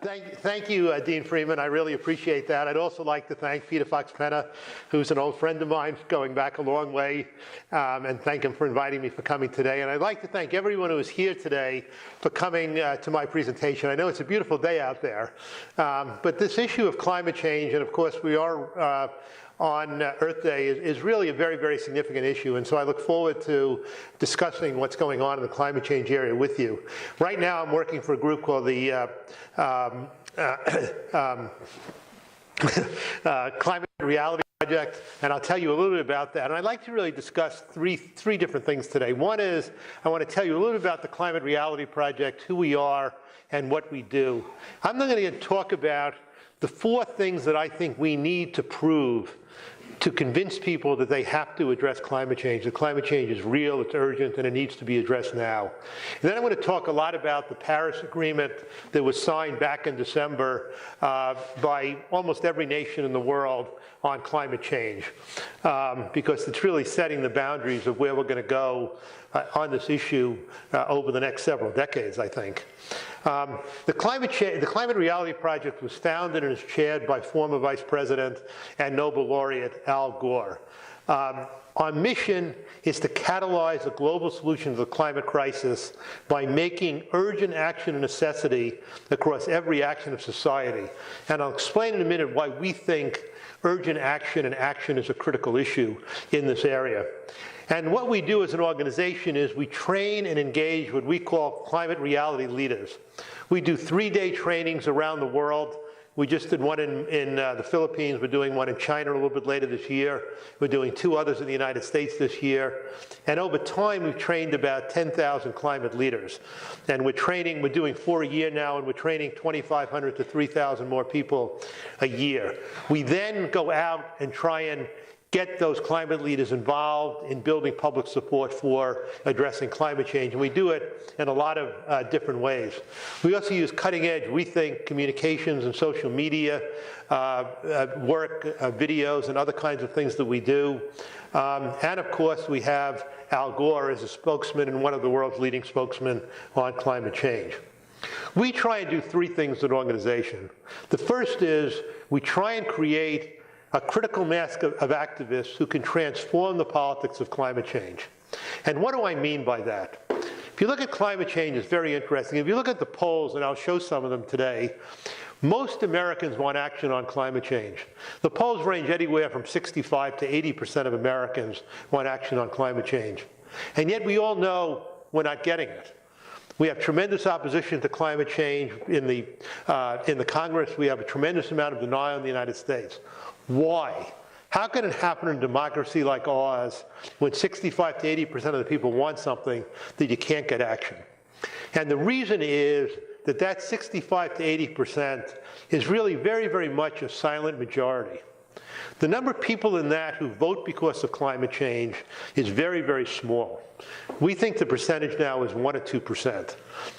Thank you, Dean Freeman. I really appreciate that. I'd also like to thank Peter Fox-Penna, who's an old friend of mine going back a long way, and thank him for inviting me for coming today. And I'd like to thank everyone who is here today for coming to my presentation. I know it's a beautiful day out there, but this issue of climate change, and of course we are on Earth Day is really a very, very significant issue. And so I look forward to discussing what's going on in the climate change area with you. Right now I'm working for a group called the Climate Reality Project, and I'll tell you a little bit about that. And I'd like to really discuss three different things today. One is I want to tell you a little bit about the Climate Reality Project, who we are, and what we do. I'm then going to talk about the 4 things that I think we need to prove to convince people that they have to address climate change. That climate change is real, it's urgent, and it needs to be addressed now. And then I'm going to talk a lot about the Paris Agreement that was signed back in December by almost every nation in the world on climate change, because it's really setting the boundaries of where we're going to go on this issue over the next several decades, I think. The Climate Reality Project was founded and is chaired by former Vice President and Nobel laureate Al Gore. Our mission is to catalyze a global solution to the climate crisis by making urgent action a necessity across every action of society. And I'll explain in a minute why we think urgent action and action is a critical issue in this area. And what we do as an organization is we train and engage what we call climate reality leaders. We do 3-day trainings around the world. We just did one in the Philippines. We're doing one in China a little bit later this year. We're doing 2 others in the United States this year. And over time, we've trained about 10,000 climate leaders. And we're doing 4 a year now, and we're training 2,500 to 3,000 more people a year. We then go out and try and get those climate leaders involved in building public support for addressing climate change. And we do it in a lot of different ways. We also use cutting edge, we think, communications and social media, work, videos, and other kinds of things that we do. And of course, we have Al Gore as a spokesman and one of the world's leading spokesmen on climate change. We try and do 3 things as an organization. The first is we try and create a critical mass of activists who can transform the politics of climate change. And what do I mean by that? If you look at climate change, it's very interesting. If you look at the polls, and I'll show some of them today, most Americans want action on climate change. The polls range anywhere from 65 to 80% of Americans want action on climate change. And yet we all know we're not getting it. We have tremendous opposition to climate change in the Congress. We have a tremendous amount of denial in the United States. Why? How can it happen in a democracy like ours when 65 to 80% of the people want something that you can't get action? And the reason is that 65 to 80% is really very, very much a silent majority. The number of people in that who vote because of climate change is very, very small. We think the percentage now is 1 or 2%.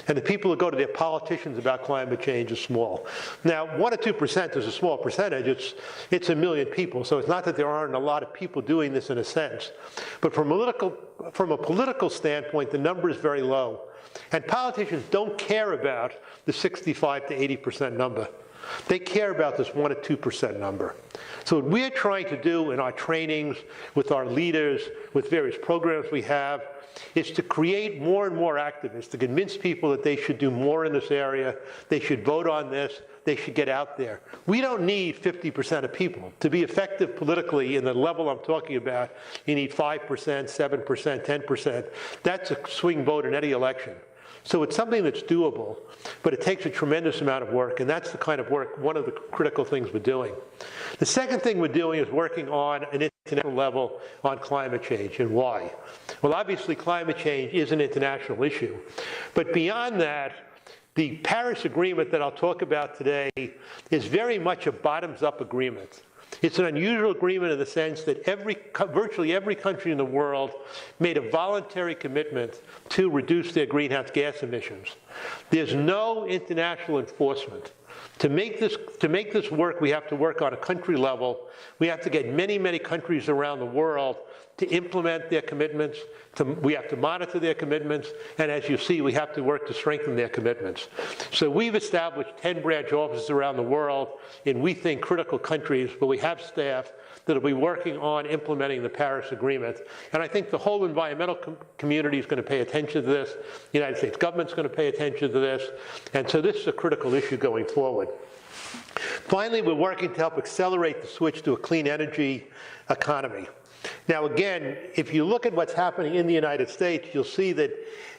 And the people who go to their politicians about climate change is small. Now, 1 or 2% is a small percentage. It's a million people. So it's not that there aren't a lot of people doing this in a sense. But from a political standpoint, the number is very low. And politicians don't care about the 65 to 80% number. They care about this 1 or 2% number. So what we're trying to do in our trainings, with our leaders, with various programs we have, is to create more and more activists, to convince people that they should do more in this area, they should vote on this, they should get out there. We don't need 50% of people. To be effective politically in the level I'm talking about, you need 5%, 7%, 10%. That's a swing vote in any election. So it's something that's doable, but it takes a tremendous amount of work, and that's the kind of work, one of the critical things we're doing. The second thing we're doing is working on an international level on climate change, and why? Well, obviously climate change is an international issue, but beyond that, the Paris Agreement that I'll talk about today is very much a bottoms-up agreement. It's an unusual agreement in the sense that virtually every country in the world made a voluntary commitment to reduce their greenhouse gas emissions. There's no international enforcement. To make this work, we have to work on a country level. We have to get many, many countries around the world to implement their commitments. We have to monitor their commitments. And as you see, we have to work to strengthen their commitments. So we've established 10 branch offices around the world in, we think, critical countries, but we have staff that will be working on implementing the Paris Agreement. And I think the whole environmental community is going to pay attention to this. The United States government's going to pay attention to this. And so this is a critical issue going forward. Finally, we're working to help accelerate the switch to a clean energy economy. Now again, if you look at what's happening in the United States, you'll see that,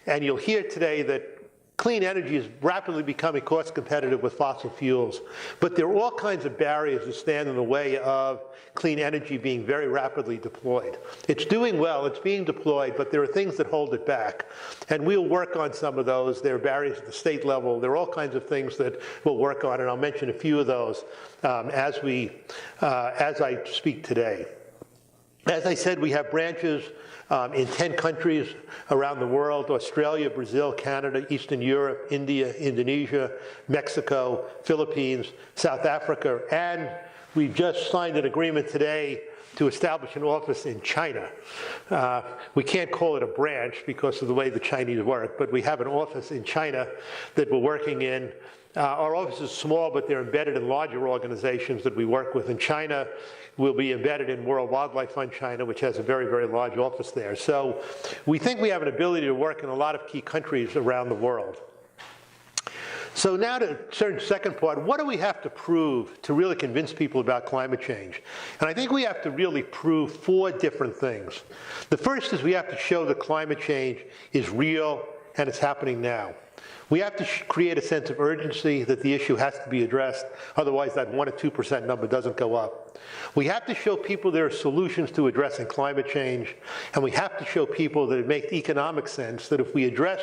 and you'll hear today that clean energy is rapidly becoming cost competitive with fossil fuels. But there are all kinds of barriers that stand in the way of clean energy being very rapidly deployed. It's doing well, it's being deployed, but there are things that hold it back. And we'll work on some of those. There are barriers at the state level. There are all kinds of things that we'll work on, and I'll mention a few of those as I speak today. As I said, we have branches in 10 countries around the world: Australia, Brazil, Canada, Eastern Europe, India, Indonesia, Mexico, Philippines, South Africa, and we've just signed an agreement today to establish an office in China. We can't call it a branch because of the way the Chinese work, but we have an office in China that we're working in. Our office is small, but they're embedded in larger organizations that we work with in China. We'll be embedded in World Wildlife Fund China, which has a very, very large office there. So we think we have an ability to work in a lot of key countries around the world. So now to turn to the second part, what do we have to prove to really convince people about climate change? And I think we have to really prove 4 different things. The first is we have to show that climate change is real and it's happening now. We have to create a sense of urgency that the issue has to be addressed, otherwise that 1 or 2% number doesn't go up. We have to show people there are solutions to addressing climate change, and we have to show people that it makes economic sense, that if we address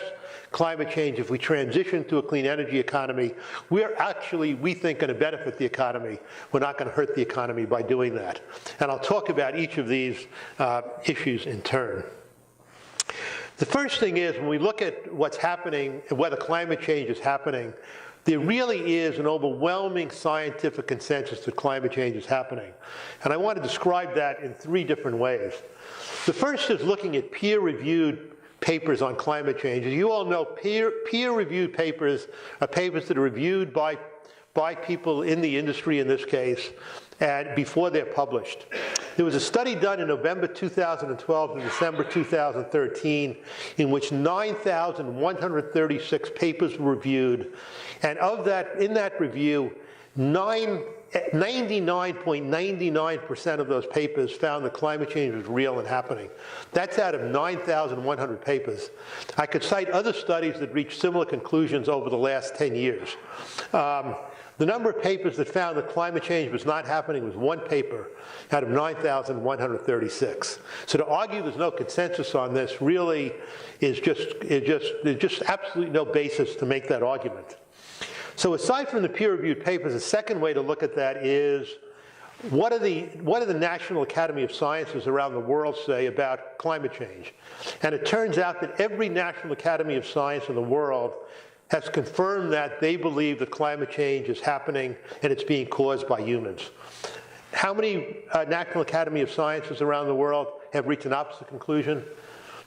climate change, if we transition to a clean energy economy, we're actually, we think, going to benefit the economy. We're not going to hurt the economy by doing that. And I'll talk about each of these issues in turn. The first thing is, when we look at what's happening and whether climate change is happening, there really is an overwhelming scientific consensus that climate change is happening. And I want to describe that in 3 different ways. The first is looking at peer-reviewed papers on climate change. As you all know, peer-reviewed papers are papers that are reviewed by people in the industry in this case, and before they're published. There was a study done in November 2012 to December 2013 in which 9,136 papers were reviewed, and of that, in that review, 99.99% of those papers found that climate change was real and happening. That's out of 9,100 papers. I could cite other studies that reached similar conclusions over the last 10 years. The number of papers that found that climate change was not happening was 1 paper out of 9,136. So to argue there's no consensus on this really is there's just absolutely no basis to make that argument. So aside from the peer-reviewed papers, the second way to look at that is what do the National Academy of Sciences around the world say about climate change? And it turns out that every National Academy of Science in the world has confirmed that they believe that climate change is happening and it's being caused by humans. How many National Academy of Sciences around the world have reached an opposite conclusion?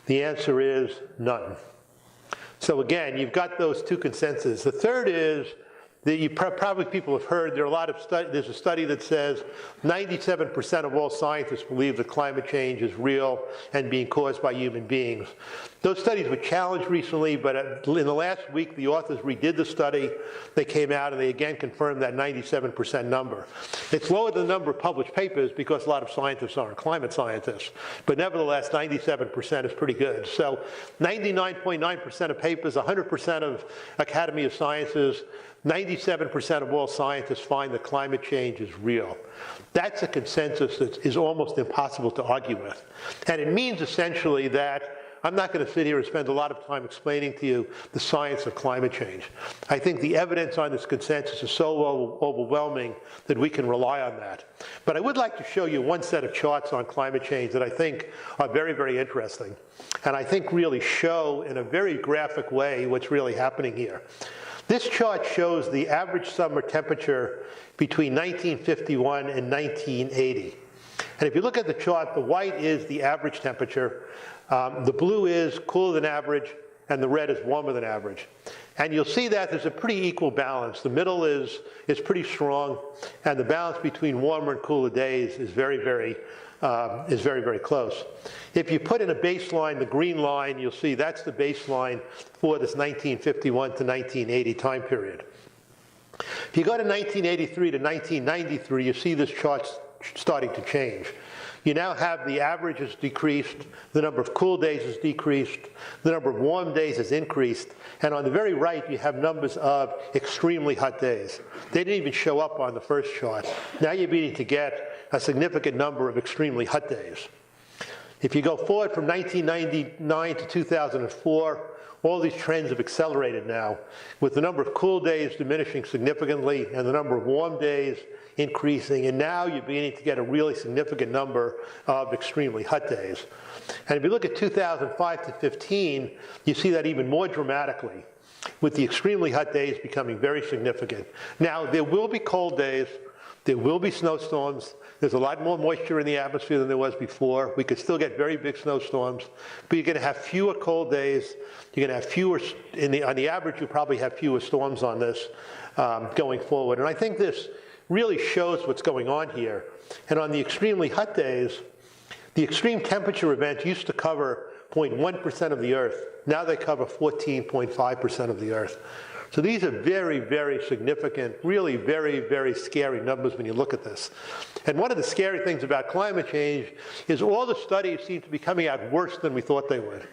The answer is none. So again, you've got those 2 consensus. The third is that probably people have heard, there are a lot of there's a study that says 97% of all scientists believe that climate change is real and being caused by human beings. Those studies were challenged recently, but in the last week, the authors redid the study. They came out and they again confirmed that 97% number. It's lower than the number of published papers because a lot of scientists aren't climate scientists, but nevertheless, 97% is pretty good. So 99.9% of papers, 100% of Academy of Sciences, 97% of all scientists find that climate change is real. That's a consensus that is almost impossible to argue with. And it means essentially that I'm not going to sit here and spend a lot of time explaining to you the science of climate change. I think the evidence on this consensus is so overwhelming that we can rely on that. But I would like to show you one set of charts on climate change that I think are very, very interesting, and I think really show in a very graphic way what's really happening here. This chart shows the average summer temperature between 1951 and 1980. And if you look at the chart, the white is the average temperature, the blue is cooler than average, and the red is warmer than average. And you'll see that there's a pretty equal balance. The middle is pretty strong, and the balance between warmer and cooler days is very, very close. If you put in a baseline, the green line, you'll see that's the baseline for this 1951 to 1980 time period. If you go to 1983 to 1993, you see this chart starting to change. You now have the average has decreased, the number of cool days has decreased, the number of warm days has increased, and on the very right you have numbers of extremely hot days. They didn't even show up on the first chart. Now you're beginning to get a significant number of extremely hot days. If you go forward from 1999 to 2004, all these trends have accelerated now, with the number of cool days diminishing significantly and the number of warm days increasing, and now you're beginning to get a really significant number of extremely hot days. And if you look at 2005 to 15, you see that even more dramatically, with the extremely hot days becoming very significant. Now, there will be cold days, there will be snowstorms. There's a lot more moisture in the atmosphere than there was before. We could still get very big snowstorms, but you're going to have fewer cold days. You're going to have fewer, on the average, you probably have fewer storms on this going forward. And I think this really shows what's going on here. And on the extremely hot days, the extreme temperature events used to cover 0.1% of the Earth. Now they cover 14.5% of the Earth. So these are very, very significant, really very, very scary numbers when you look at this. And one of the scary things about climate change is all the studies seem to be coming out worse than we thought they would.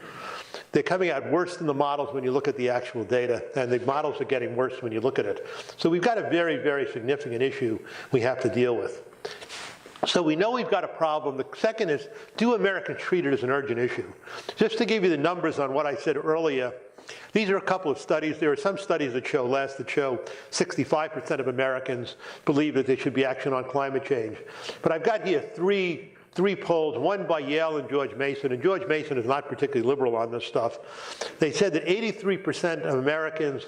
They're coming out worse than the models when you look at the actual data, and the models are getting worse when you look at it. So we've got a very, very significant issue we have to deal with. So we know we've got a problem. The second is, do Americans treat it as an urgent issue? Just to give you the numbers on what I said earlier, these are a couple of studies. There are some studies that show less, that show 65% of Americans believe that there should be action on climate change. But I've got here three polls, one by Yale and George Mason, and George Mason is not particularly liberal on this stuff. They said that 83% of Americans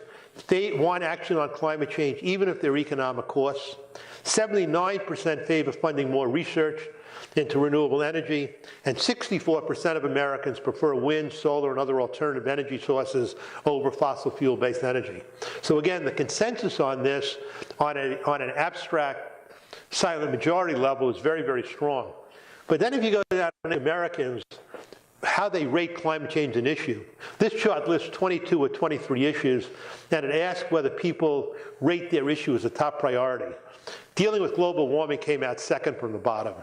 want action on climate change, even if there are economic costs. 79% favor funding more research into renewable energy, and 64% of Americans prefer wind, solar, and other alternative energy sources over fossil fuel-based energy. So again, the consensus on this, on an abstract silent majority level, is very, very strong. But then if you go down to Americans, how they rate climate change an issue. This chart lists 22 or 23 issues, and it asks whether people rate their issue as a top priority. Dealing with global warming came out second from the bottom.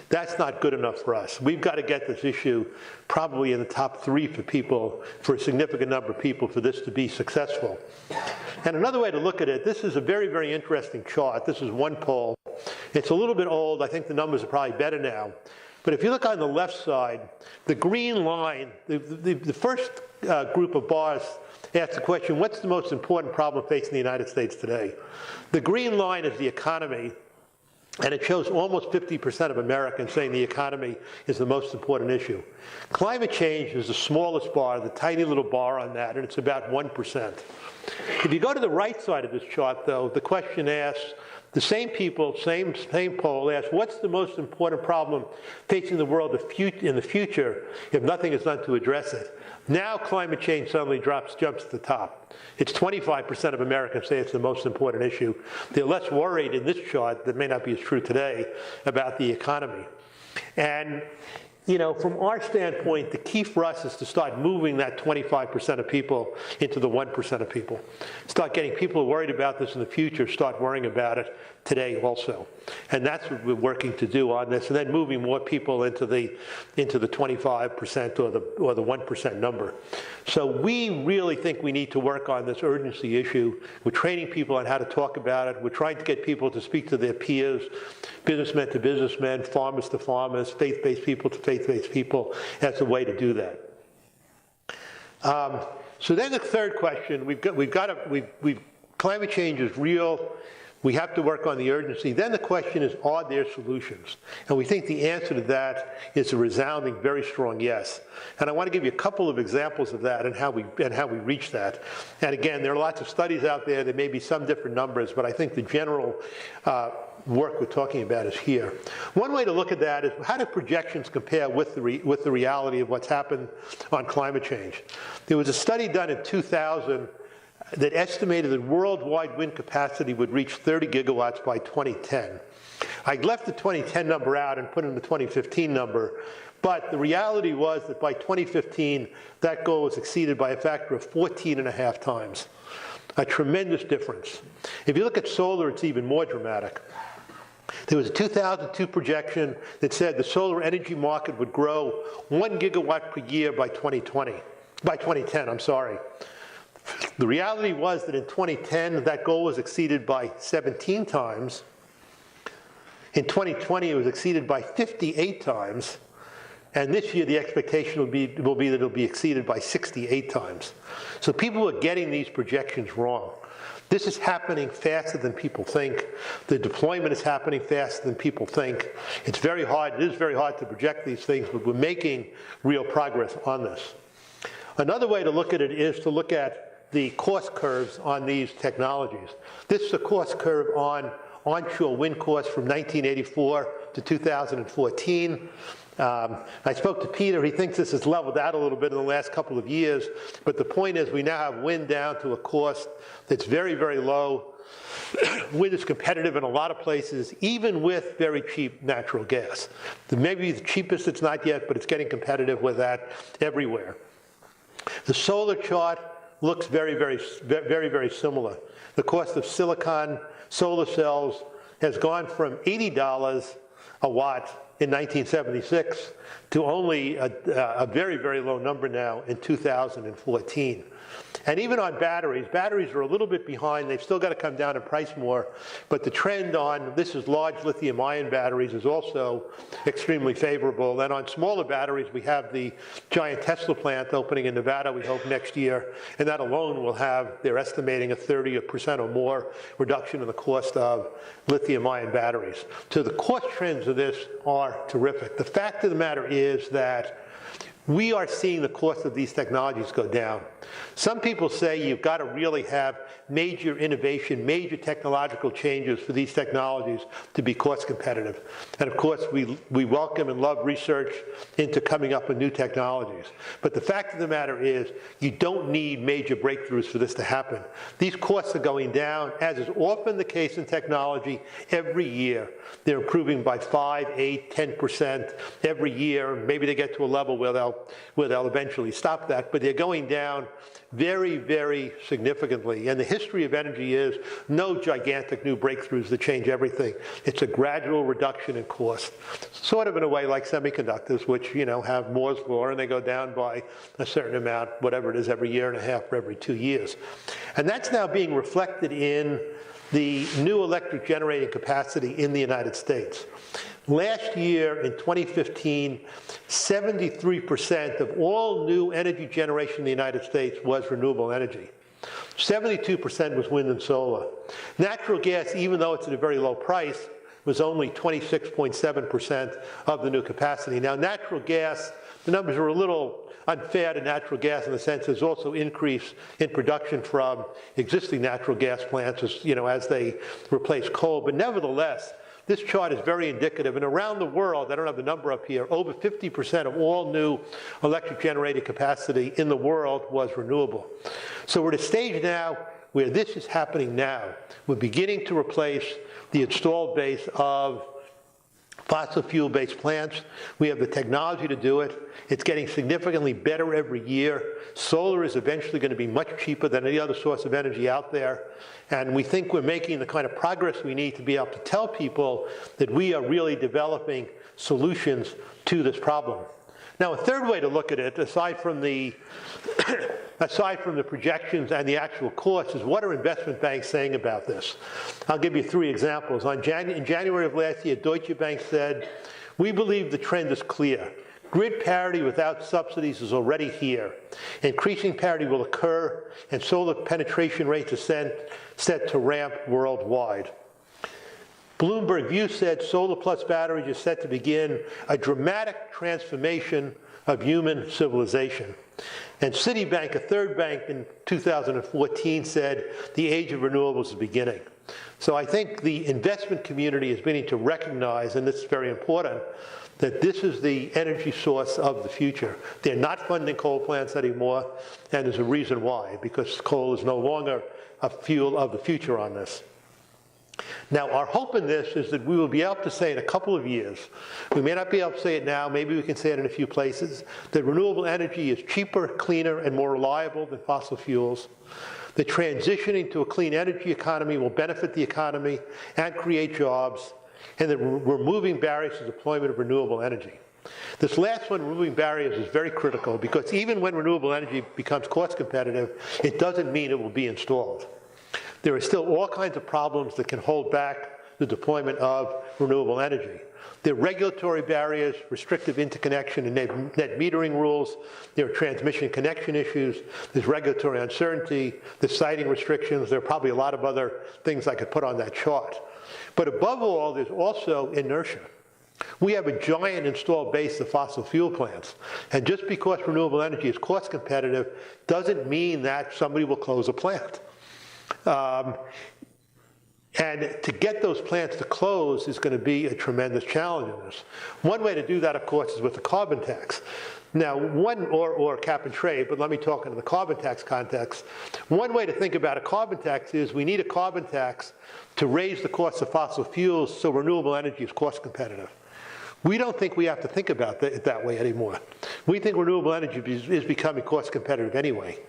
That's not good enough for us. We've got to get this issue probably in the top 3 for people, for a significant number of people, for this to be successful. And another way to look at it, this is a very, very interesting chart. This is one poll. It's a little bit old. I think the numbers are probably better now. But if you look on the left side, the green line, the first group of bars asks the question, what's the most important problem facing the United States today? The green line is the economy. And it shows almost 50% of Americans saying the economy is the most important issue. Climate change is the smallest bar, the tiny little bar on that, and it's about 1%. If you go to the right side of this chart, though, the question asks, the same people, same poll asks, what's the most important problem facing the world in the future if nothing is done to address it? Now climate change suddenly jumps to the top. It's 25% of Americans say it's the most important issue. They're less worried in this chart, that may not be as true today, about the economy. And you know, from our standpoint, the key for us is to start moving that 25% of people into the 1% of people. Start getting people who are worried about this in the future, start worrying about it today also. And that's what we're working to do on this, and then moving more people into the 25% or the 1% number. So we really think we need to work on this urgency issue. We're training people on how to talk about it. We're trying to get people to speak to their peers, businessmen to businessmen, farmers to farmers, faith-based people to faith-based people, as a way to do that. So then the third question, climate change is real. We have to work on the urgency. Then the question is, are there solutions? And we think the answer to that is a resounding, very strong yes. And I want to give you a couple of examples of that and how we reach that. And again, there are lots of studies out there. There may be some different numbers, but I think the general work we're talking about is here. One way to look at that is, how do projections compare with the reality of what's happened on climate change? There was a study done in 2000 that estimated that worldwide wind capacity would reach 30 gigawatts by 2010. I left the 2010 number out and put in the 2015 number, but the reality was that by 2015, that goal was exceeded by a factor of 14.5 times. A tremendous difference. If you look at solar, it's even more dramatic. There was a 2002 projection that said the solar energy market would grow 1 gigawatt per year by 2010, I'm sorry. The reality was that in 2010, that goal was exceeded by 17 times. In 2020, it was exceeded by 58 times. And this year, the expectation will be that it'll be exceeded by 68 times. So people are getting these projections wrong. This is happening faster than people think. The deployment is happening faster than people think. It's very hard, it is very hard to project these things, but we're making real progress on this. Another way to look at it is to look at the cost curves on these technologies. This is a cost curve on onshore wind costs from 1984 to 2014. I spoke to Peter. He thinks this has leveled out a little bit in the last couple of years, but the point is we now have wind down to a cost that's very, very low. Wind is competitive in a lot of places, even with very cheap natural gas. Maybe the cheapest it's not yet, but it's getting competitive with that everywhere. The solar chart looks very, very similar. The cost of silicon solar cells has gone from $80 a watt in 1976 to only a very, very low number now in 2014. And even on batteries are a little bit behind. They've still got to come down in price more. But the trend on, this is large lithium-ion batteries, is also extremely favorable. And on smaller batteries, we have the giant Tesla plant opening in Nevada, we hope, next year. And that alone will have, they're estimating, a 30% or more reduction in the cost of lithium-ion batteries. So the cost trends of this are terrific. The fact of the matter is that we are seeing the cost of these technologies go down. Some people say you've got to really have major innovation, major technological changes for these technologies to be cost competitive. And of course, we welcome and love research into coming up with new technologies. But the fact of the matter is, you don't need major breakthroughs for this to happen. These costs are going down, as is often the case in technology, every year. They're improving by 5, 8, 10% every year. Maybe they get to a level where they'll eventually stop that, but they're going down very, very significantly. And the history of energy is no gigantic new breakthroughs that change everything. It's a gradual reduction in cost, sort of in a way like semiconductors, which, you know, have Moore's law, and they go down by a certain amount, whatever it is, every year and a half or every 2 years. And that's now being reflected in the new electric generating capacity in the United States. Last year, in 2015, 73% of all new energy generation in the United States was renewable energy. 72% was wind and solar. Natural gas, even though it's at a very low price, was only 26.7% of the new capacity. Now, natural gas, the numbers are a little unfair to natural gas in the sense there's also increase in production from existing natural gas plants as they replace coal. But nevertheless, this chart is very indicative. And around the world, I don't have the number up here, over 50% of all new electric generating capacity in the world was renewable. So we're at a stage now where this is happening now. We're beginning to replace the installed base of fossil fuel-based plants. We have the technology to do it. It's getting significantly better every year. Solar is eventually going to be much cheaper than any other source of energy out there. And we think we're making the kind of progress we need to be able to tell people that we are really developing solutions to this problem. Now, a third way to look at it, aside from the projections and the actual costs, is what are investment banks saying about this? I'll give you 3 examples. In January of last year, Deutsche Bank said, "We believe the trend is clear. Grid parity without subsidies is already here. Increasing parity will occur, and solar penetration rates are set to ramp worldwide. Bloomberg View said solar plus batteries is set to begin a dramatic transformation of human civilization. And Citibank, a third bank in 2014, said the age of renewables is beginning. So I think the investment community is beginning to recognize, and this is very important, that this is the energy source of the future. They're not funding coal plants anymore, and there's a reason why, because coal is no longer a fuel of the future on this. Now, our hope in this is that we will be able to say in a couple of years, we may not be able to say it now, maybe we can say it in a few places, that renewable energy is cheaper, cleaner, and more reliable than fossil fuels. The transitioning to a clean energy economy will benefit the economy and create jobs, and that we're removing barriers to deployment of renewable energy. This last one, removing barriers, is very critical because even when renewable energy becomes cost competitive, it doesn't mean it will be installed. There are still all kinds of problems that can hold back the deployment of renewable energy. There are regulatory barriers, restrictive interconnection and net metering rules. There are transmission connection issues. There's regulatory uncertainty. There's siting restrictions. There are probably a lot of other things I could put on that chart. But above all, there's also inertia. We have a giant installed base of fossil fuel plants. And just because renewable energy is cost competitive doesn't mean that somebody will close a plant. And to get those plants to close is going to be a tremendous challenge in this. One way to do that, of course, is with the carbon tax. Now, or cap and trade, but let me talk in the carbon tax context. One way to think about a carbon tax is we need a carbon tax to raise the cost of fossil fuels so renewable energy is cost competitive. We don't think we have to think about it that way anymore. We think renewable energy is becoming cost competitive anyway.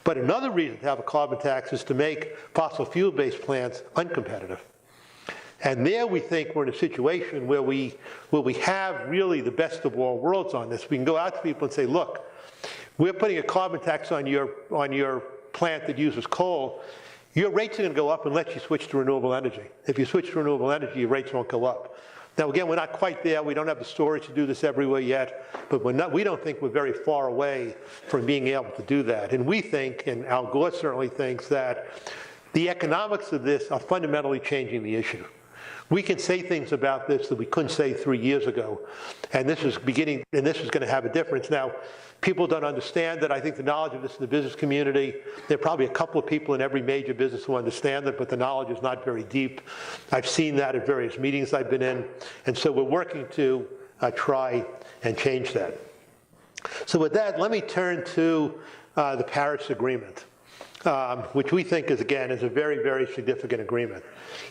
But another reason to have a carbon tax is to make fossil fuel-based plants uncompetitive. And there we think we're in a situation where we have really the best of all worlds on this. We can go out to people and say, look, we're putting a carbon tax on your plant that uses coal. Your rates are going to go up unless you switch to renewable energy. If you switch to renewable energy, your rates won't go up. Now again, we're not quite there. We don't have the storage to do this everywhere yet, but we don't think we're very far away from being able to do that. And we think, and Al Gore certainly thinks, that the economics of this are fundamentally changing the issue. We can say things about this that we couldn't say 3 years ago, and this is going to have a difference. Now, people don't understand that. I think the knowledge of this in the business community, there are probably a couple of people in every major business who understand it, but the knowledge is not very deep. I've seen that at various meetings I've been in, and so we're working to try and change that. So with that, let me turn to the Paris Agreement, which we think is a very, very significant agreement.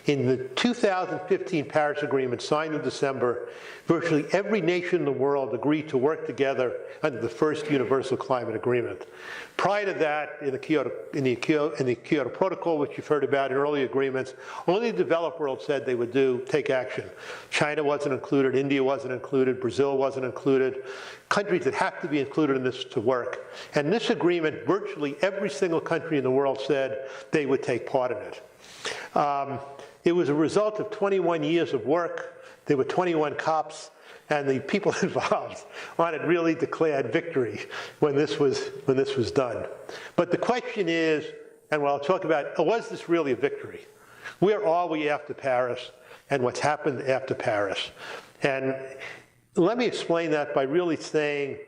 In the 2015 Paris Agreement, signed in December, virtually every nation in the world agreed to work together under the first Universal Climate Agreement. Prior to that, in the Kyoto Protocol, which you've heard about in early agreements, only the developed world said they would take action. China wasn't included, India wasn't included, Brazil wasn't included. Countries that have to be included in this to work. And in this agreement, virtually every single country in the world said they would take part in it. It was a result of 21 years of work. There were 21 COPs, and the people involved on it really declared victory when this was done. But the question is, and what I'll talk about, was this really a victory? Where are we after Paris, and what's happened after Paris? And let me explain that by really saying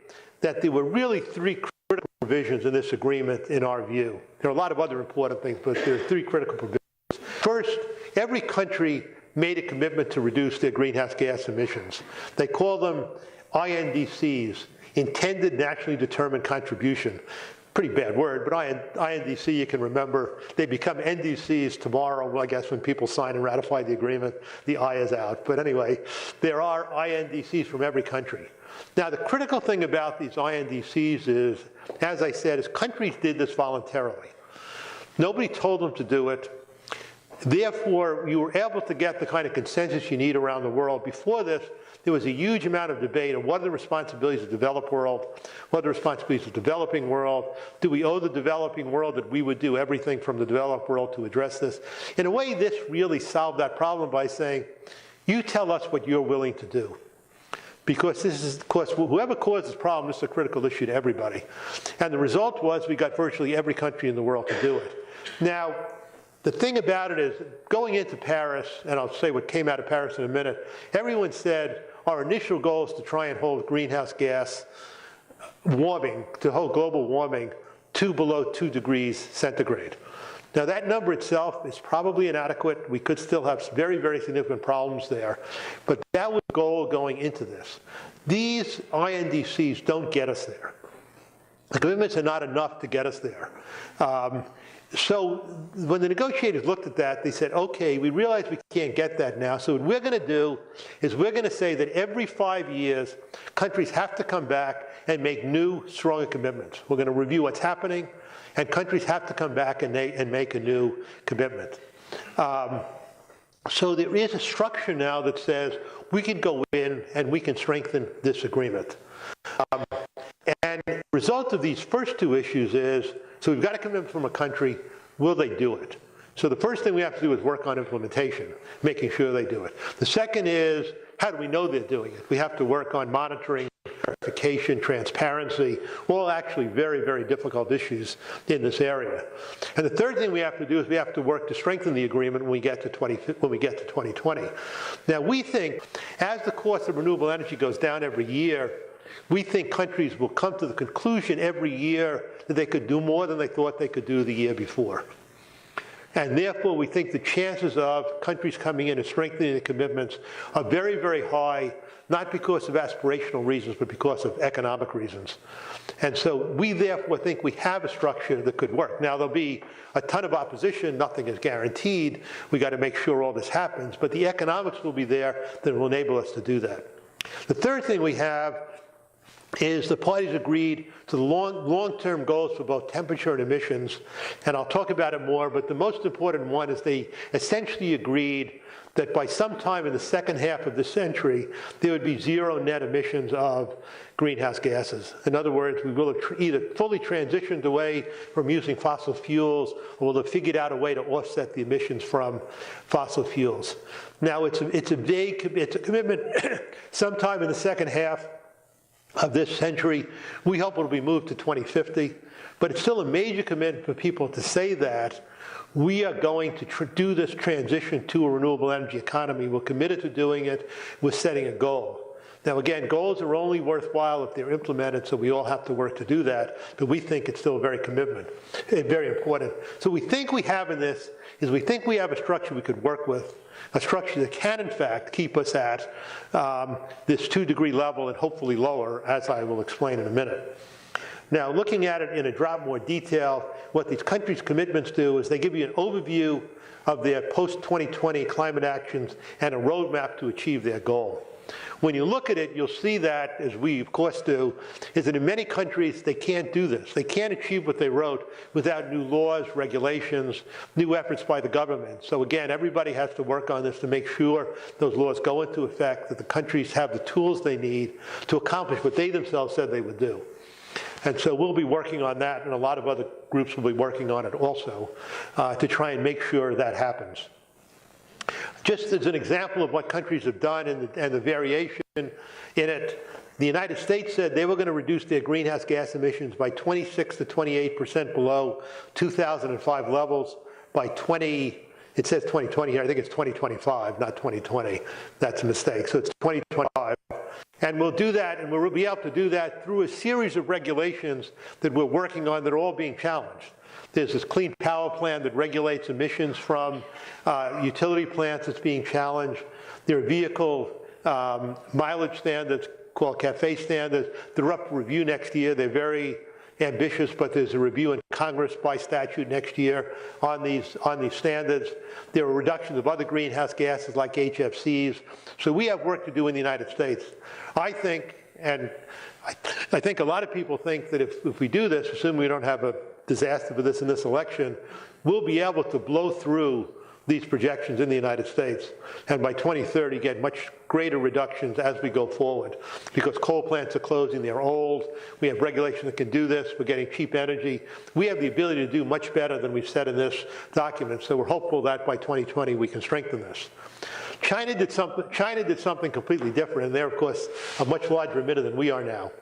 that there were really three critical provisions in this agreement in our view. There are a lot of other important things, but there are three critical provisions. First, every country made a commitment to reduce their greenhouse gas emissions. They call them INDCs, Intended Nationally Determined Contribution. Pretty bad word, but INDC, you can remember, they become NDCs tomorrow, I guess, when people sign and ratify the agreement. The I is out. But anyway, there are INDCs from every country. Now, the critical thing about these INDCs is, as I said, is countries did this voluntarily. Nobody told them to do it. Therefore, you were able to get the kind of consensus you need around the world. Before this, there was a huge amount of debate on what are the responsibilities of the developed world, what are the responsibilities of the developing world. Do we owe the developing world that we would do everything from the developed world to address this? In a way, this really solved that problem by saying, you tell us what you're willing to do. because this is, of course, whoever caused this problem, this is a critical issue to everybody. And the result was we got virtually every country in the world to do it. Now, the thing about it is, going into Paris, and I'll say what came out of Paris in a minute, everyone said our initial goal is to try and hold greenhouse gas warming, to hold global warming to below 2 degrees centigrade. Now that number itself is probably inadequate. We could still have very, very significant problems there. But that was the goal going into this. These INDCs don't get us there. The commitments are not enough to get us there. So when the negotiators looked at that, they said, okay, we realize we can't get that now. So what we're going to do is we're going to say that every 5 years, countries have to come back and make new, stronger commitments. We're going to review what's happening, and countries have to come back and make a new commitment. So there is a structure now that says we can go in and we can strengthen this agreement. And the result of these first two issues is, so we've got a commitment from a country, will they do it? So the first thing we have to do is work on implementation, making sure they do it. The second is, how do we know they're doing it? We have to work on monitoring, verification, transparency, all actually very, very difficult issues in this area. And the third thing we have to do is we have to work to strengthen the agreement when we get to 2020. Now we think, as the cost of renewable energy goes down every year, we think countries will come to the conclusion every year that they could do more than they thought they could do the year before. And therefore, we think the chances of countries coming in and strengthening the commitments are very, very high, not because of aspirational reasons, but because of economic reasons. And so we therefore think we have a structure that could work. Now, there'll be a ton of opposition. Nothing is guaranteed. We got to make sure all this happens. But the economics will be there that will enable us to do that. The third thing we have is the parties agreed to the long-term goals for both temperature and emissions, and I'll talk about it more, but the most important one is they essentially agreed that by sometime in the second half of the century, there would be zero net emissions of greenhouse gases. In other words, we will have either fully transitioned away from using fossil fuels, or we'll have figured out a way to offset the emissions from fossil fuels. Now, it's a commitment sometime in the second half of this century. We hope it'll be moved to 2050, but it's still a major commitment for people to say that we are going to do this transition to a renewable energy economy. We're committed to doing it. We're setting a goal. Now again, goals are only worthwhile if they're implemented, so we all have to work to do that, but we think it's still very important. So we think we have in this is we think we have a structure we could work with, a structure that can, in fact, keep us at this 2-degree level and hopefully lower, as I will explain in a minute. Now, looking at it in a drop more detail, what these countries' commitments do is they give you an overview of their post-2020 climate actions and a roadmap to achieve their goal. When you look at it, you'll see that, as we of course do, is that in many countries they can't do this. They can't achieve what they wrote without new laws, regulations, new efforts by the government. So again, everybody has to work on this to make sure those laws go into effect, that the countries have the tools they need to accomplish what they themselves said they would do. And so we'll be working on that, and a lot of other groups will be working on it also to try and make sure that happens. Just as an example of what countries have done and the variation in it, the United States said they were going to reduce their greenhouse gas emissions by 26 to 28% below 2005 levels by it says 2020 here, I think it's 2025, not 2020. That's a mistake, so it's 2025. And we'll do that, and we'll be able to do that through a series of regulations that we're working on that are all being challenged. There's this Clean Power Plan that regulates emissions from utility plants that's being challenged. There are vehicle mileage standards called CAFE standards. They're up for review next year. They're very ambitious, but there's a review in Congress by statute next year on these standards. There are reductions of other greenhouse gases like HFCs. So we have work to do in the United States. I think, and I think a lot of people think that if we do this, assuming we don't have a disaster for this in this election, we'll be able to blow through these projections in the United States, and by 2030 get much greater reductions as we go forward. Because coal plants are closing, they're old, we have regulation that can do this, we're getting cheap energy. We have the ability to do much better than we've said in this document, so we're hopeful that by 2020 we can strengthen this. China did something completely different, and they're, of course, a much larger emitter than we are now.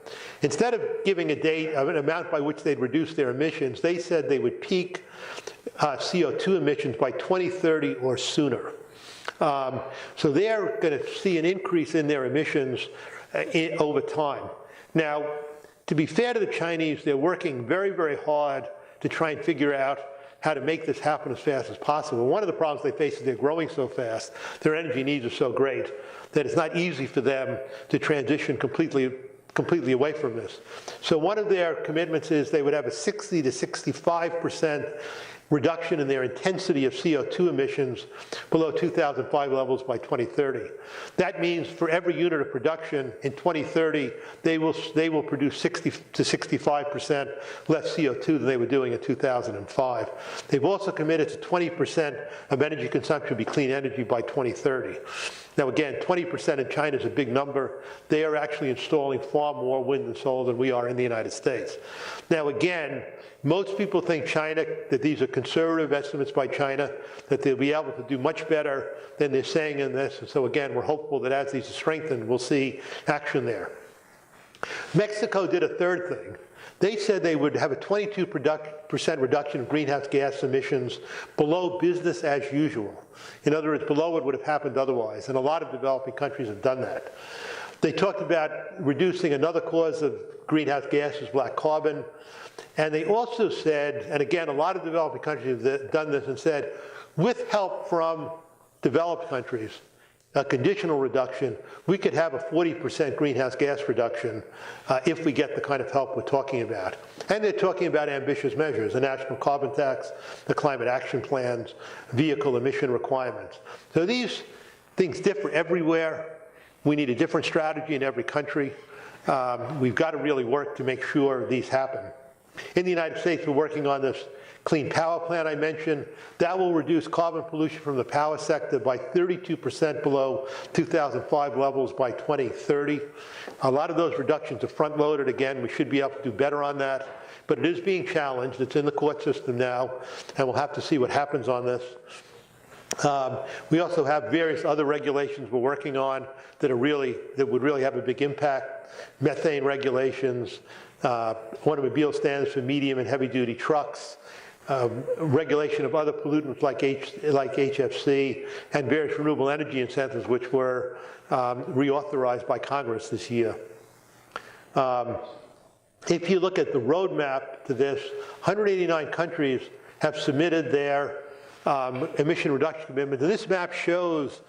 Instead of giving a date of an amount by which they'd reduce their emissions, they said they would peak CO2 emissions by 2030 or sooner. So they're going to see an increase in their emissions over time. Now, to be fair to the Chinese, they're working very, very hard to try and figure out how to make this happen as fast as possible. One of the problems they face is they're growing so fast, their energy needs are so great, that it's not easy for them to transition completely away from this. So one of their commitments is they would have a 60 to 65% reduction in their intensity of CO2 emissions below 2005 levels by 2030. That means for every unit of production in 2030, they will produce 60 to 65% less CO2 than they were doing in 2005. They've also committed to 20% of energy consumption be clean energy by 2030. Now again, 20% in China is a big number. They are actually installing far more wind and solar than we are in the United States. Now again, most people think China, that these are conservative estimates by China, that they'll be able to do much better than they're saying in this. And so again, we're hopeful that as these are strengthened, we'll see action there. Mexico did a third thing. They said they would have a 22% reduction in greenhouse gas emissions below business as usual. In other words, below what would have happened otherwise. And a lot of developing countries have done that. They talked about reducing another cause of greenhouse gases, black carbon. And they also said, and again, a lot of developing countries have done this and said, with help from developed countries, a conditional reduction, we could have a 40% greenhouse gas reduction if we get the kind of help we're talking about. And they're talking about ambitious measures, the national carbon tax, the climate action plans, vehicle emission requirements. So these things differ everywhere. We need a different strategy in every country. We've got to really work to make sure these happen. In the United States, we're working on this clean power plan I mentioned. That will reduce carbon pollution from the power sector by 32% below 2005 levels by 2030. A lot of those reductions are front-loaded. Again, we should be able to do better on that. But it is being challenged. It's in the court system now, and we'll have to see what happens on this. We also have various other regulations we're working on that would really have a big impact. Methane regulations, automobile standards for medium and heavy-duty trucks, regulation of other pollutants like HFC, and various renewable energy incentives which were reauthorized by Congress this year. If you look at the roadmap to this, 189 countries have submitted their emission reduction commitments. And this map shows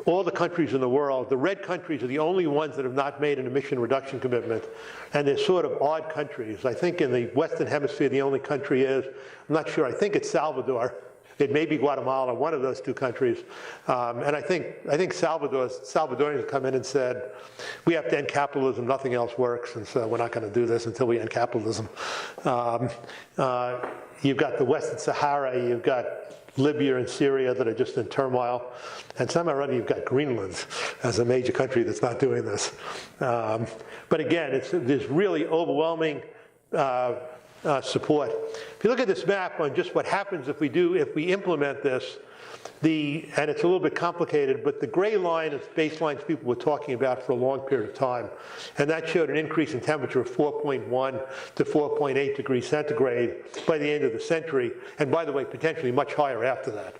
all the countries in the world. The red countries are the only ones that have not made an emission reduction commitment. And they're sort of odd countries. I think in the Western Hemisphere, the only country is, I'm not sure, I think it's Salvador. It may be Guatemala, one of those two countries. And I think Salvadorians come in and said, we have to end capitalism, nothing else works, and so we're not going to do this until we end capitalism. You've got the Western Sahara, you've got Libya and Syria that are just in turmoil, and somehow or other you've got Greenland as a major country that's not doing this. But again, there's really overwhelming support. If you look at this map on just what happens if we implement this, and it's a little bit complicated, but the gray line is baselines people were talking about for a long period of time. And that showed an increase in temperature of 4.1 to 4.8 degrees centigrade by the end of the century. And by the way, potentially much higher after that.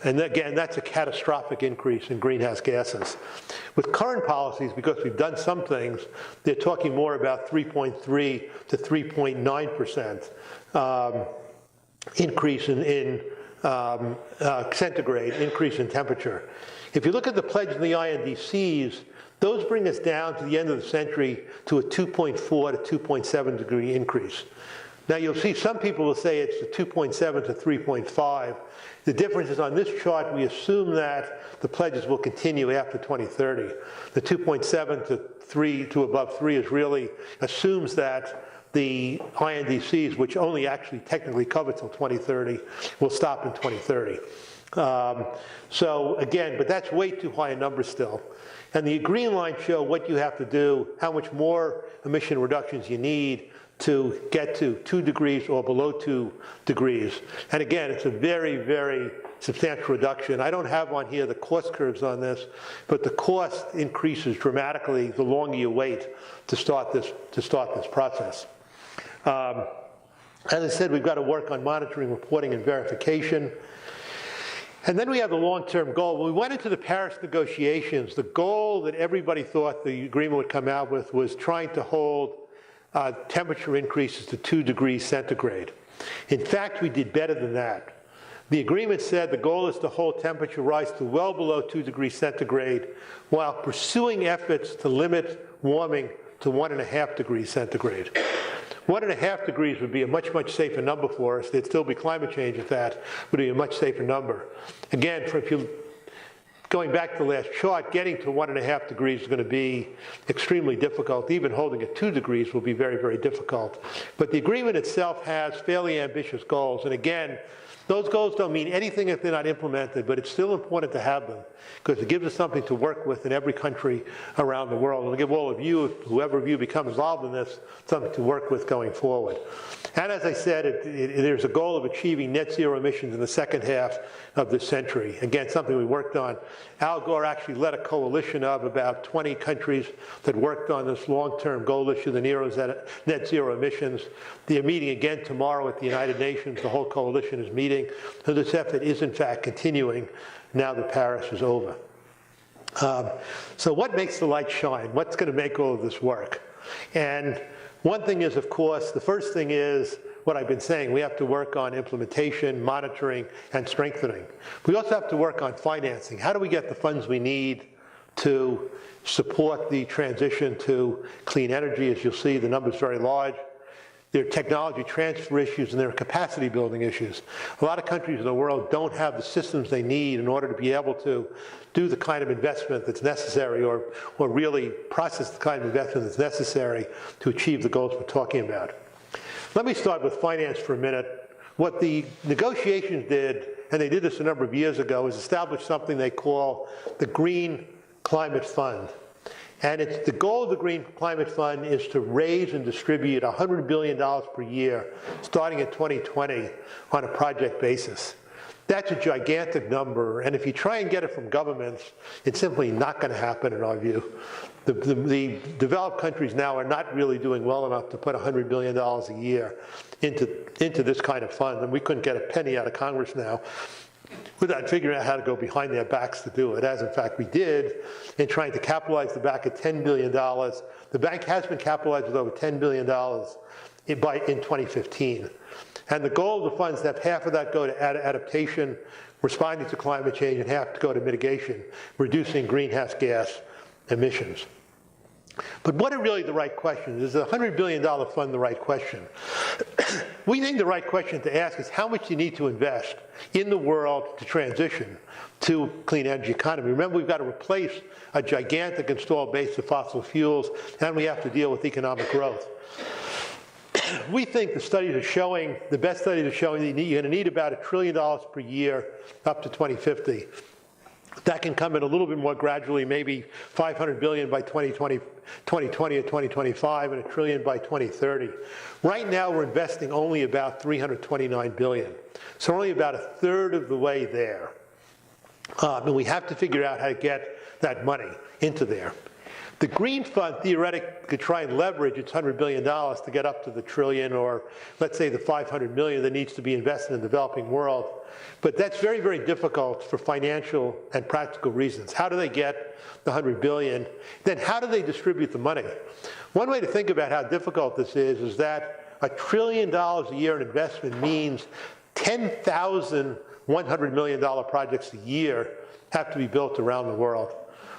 And again, that's a catastrophic increase in greenhouse gases. With current policies, because we've done some things, they're talking more about 3.3 to 3.9% increase in centigrade, increase in temperature. If you look at the pledge in the INDCs, those bring us down to the end of the century to a 2.4 to 2.7 degree increase. Now you'll see some people will say it's a 2.7 to 3.5. The difference is on this chart, we assume that the pledges will continue after 2030. The 2.7 to 3 to above 3 is really assumes that the INDCs, which only actually technically cover till 2030, will stop in 2030. So again, but that's way too high a number still. And the green lines show what you have to do, how much more emission reductions you need to get to 2 degrees or below 2 degrees. And again, it's a very, very substantial reduction. I don't have on here the cost curves on this, but the cost increases dramatically the longer you wait to start this process. As I said, we've got to work on monitoring, reporting, and verification. And then we have the long-term goal. When we went into the Paris negotiations, the goal that everybody thought the agreement would come out with was trying to hold temperature increases to 2 degrees centigrade. In fact, we did better than that. The agreement said the goal is to hold temperature rise to well below 2 degrees centigrade while pursuing efforts to limit warming to 1.5 degrees centigrade. 1.5 degrees would be a much, much safer number for us. There'd still be climate change at that, but it would be a much safer number. Again, going back to the last chart, getting to 1.5 degrees is going to be extremely difficult. Even holding at 2 degrees will be very, very difficult. But the agreement itself has fairly ambitious goals. And again, those goals don't mean anything if they're not implemented, but it's still important to have them because it gives us something to work with in every country around the world. And it'll give all of you, whoever of you become involved in this, something to work with going forward. And as I said, there's a goal of achieving net zero emissions in the second half of this century. Again, something we worked on. Al Gore actually led a coalition of about 20 countries that worked on this long-term goal issue, the net zero emissions. They're meeting again tomorrow at the United Nations. The whole coalition is meeting. So this effort is in fact continuing now that Paris is over. So what makes the light shine? What's going to make all of this work? And one thing is, of course, the first thing is what I've been saying. We have to work on implementation, monitoring, and strengthening. We also have to work on financing. How do we get the funds we need to support the transition to clean energy? As you'll see, the number's very large. There are technology transfer issues and there are capacity building issues. A lot of countries in the world don't have the systems they need in order to be able to do the kind of investment that's necessary or really process the kind of investment that's necessary to achieve the goals we're talking about. Let me start with finance for a minute. What the negotiations did, and they did this a number of years ago, is establish something they call the Green Climate Fund. And the goal of the Green Climate Fund is to raise and distribute $100 billion per year, starting in 2020, on a project basis. That's a gigantic number, and if you try and get it from governments, it's simply not going to happen in our view. The developed countries now are not really doing well enough to put $100 billion a year into this kind of fund, and we couldn't get a penny out of Congress now without figuring out how to go behind their backs to do it, as in fact we did, in trying to capitalize the bank at $10 billion. The bank has been capitalized with over $10 billion in 2015. And the goal of the funds is that half of that go to adaptation, responding to climate change, and half to go to mitigation, reducing greenhouse gas emissions. But what are really the right questions? Is the $100 billion fund the right question? We think the right question to ask is how much you need to invest in the world to transition to clean energy economy. Remember, we've got to replace a gigantic installed base of fossil fuels, and we have to deal with economic growth. We think the studies are showing, the best studies are showing that you're going to need about $1 trillion per year up to 2050. That can come in a little bit more gradually, maybe $500 billion by 2020 or 2025, and $1 trillion by 2030. Right now, we're investing only about $329 billion. So only about a third of the way there. And we have to figure out how to get that money into there. The Green Fund theoretically could try and leverage its $100 billion to get up to the trillion, or let's say the $500 million that needs to be invested in the developing world. But that's very, very difficult for financial and practical reasons. How do they get the $100 billion? Then how do they distribute the money? One way to think about how difficult this is that $1 trillion a year in investment means 10,000 $100 million projects a year have to be built around the world.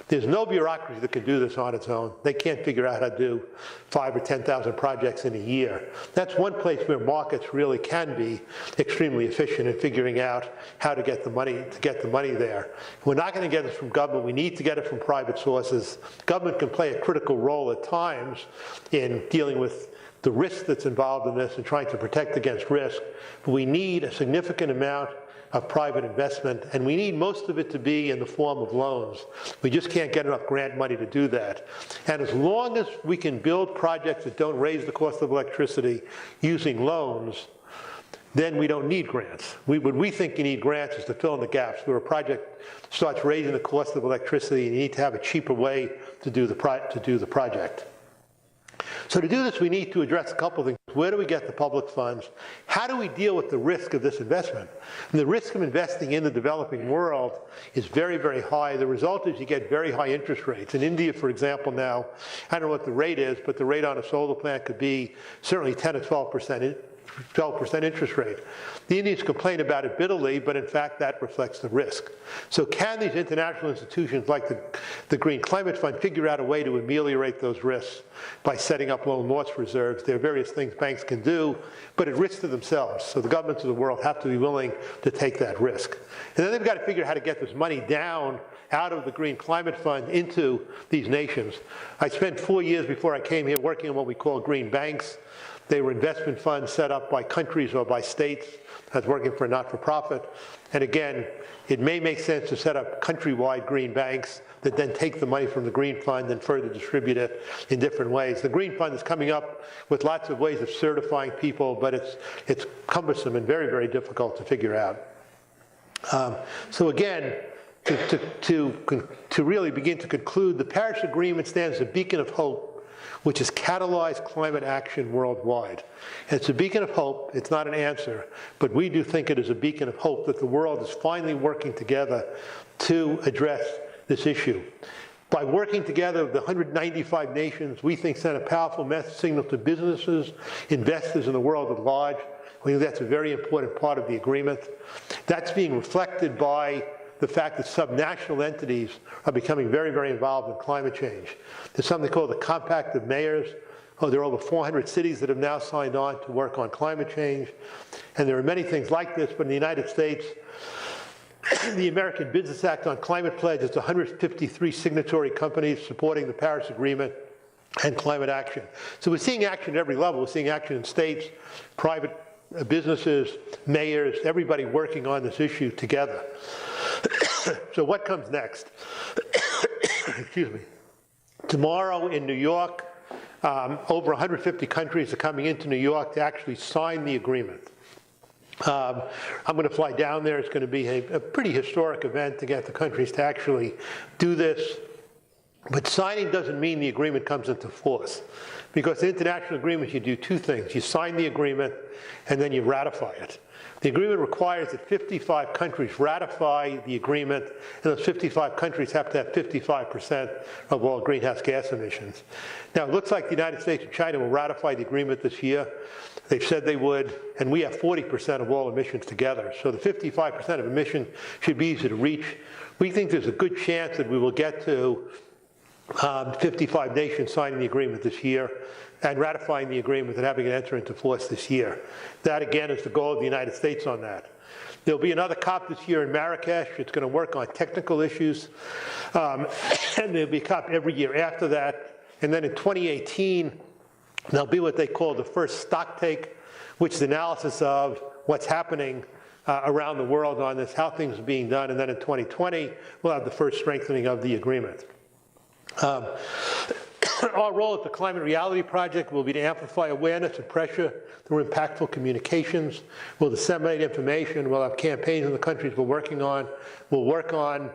There's no bureaucracy that can do this on its own. They can't figure out how to do 5,000 or 10,000 projects in a year. That's one place where markets really can be extremely efficient in figuring out how to get the money there. We're not going to get it from government. We need to get it from private sources. Government can play a critical role at times in dealing with the risk that's involved in this and trying to protect against risk. But we need a significant amount of private investment, and we need most of it to be in the form of loans. We just can't get enough grant money to do that. And as long as we can build projects that don't raise the cost of electricity using loans, then we don't need grants. What we think you need grants is to fill in the gaps where a project starts raising the cost of electricity and you need to have a cheaper way to do the project. So to do this, we need to address a couple of things. Where do we get the public funds? How do we deal with the risk of this investment? And the risk of investing in the developing world is very, very high. The result is you get very high interest rates. In India, for example, now, I don't know what the rate is, but the rate on a solar plant could be certainly 10 to 12% interest rate. The Indians complain about it bitterly, but in fact that reflects the risk. So can these international institutions like the Green Climate Fund figure out a way to ameliorate those risks by setting up loan loss reserves? There are various things banks can do, but at risk to themselves. So the governments of the world have to be willing to take that risk. And then they've got to figure out how to get this money down out of the Green Climate Fund into these nations. I spent 4 years before I came here working on what we call green banks. They were investment funds set up by countries or by states. I was working for a not-for-profit. And again, it may make sense to set up countrywide green banks that then take the money from the Green Fund and further distribute it in different ways. The Green Fund is coming up with lots of ways of certifying people, but it's cumbersome and very, very difficult to figure out. So again, to really begin to conclude, the Paris Agreement stands as a beacon of hope which has catalyzed climate action worldwide. And it's a beacon of hope. It's not an answer, but we do think it is a beacon of hope that the world is finally working together to address this issue. By working together, the 195 nations, we think, send a powerful message signal to businesses, investors in the world at large. We think that's a very important part of the agreement. That's being reflected by the fact that subnational entities are becoming very, very involved in climate change. There's something called the Compact of Mayors. There are over 400 cities that have now signed on to work on climate change. And there are many things like this, but in the United States, the American Business Act on Climate Pledge is 153 signatory companies supporting the Paris Agreement and climate action. So we're seeing action at every level. We're seeing action in states, private businesses, mayors, everybody working on this issue together. So what comes next? Excuse me. Tomorrow in New York, over 150 countries are coming into New York to actually sign the agreement. I'm going to fly down there. It's going to be a pretty historic event to get the countries to actually do this. But signing doesn't mean the agreement comes into force. Because in international agreements, you do two things. You sign the agreement, and then you ratify it. The agreement requires that 55 countries ratify the agreement, and those 55 countries have to have 55% of all greenhouse gas emissions. Now, it looks like the United States and China will ratify the agreement this year. They've said they would, and we have 40% of all emissions together. So the 55% of emission should be easy to reach. We think there's a good chance that we will get to 55 nations signing the agreement this year and ratifying the agreement and having it enter into force this year. That, again, is the goal of the United States on that. There'll be another COP this year in Marrakesh. It's going to work on technical issues. And there'll be a COP every year after that. And then in 2018, there'll be what they call the first stock take, which is analysis of what's happening around the world on this, how things are being done. And then in 2020, we'll have the first strengthening of the agreement. Our role at the Climate Reality Project will be to amplify awareness and pressure through impactful communications. We'll disseminate information. We'll have campaigns in the countries we're working on. We'll work on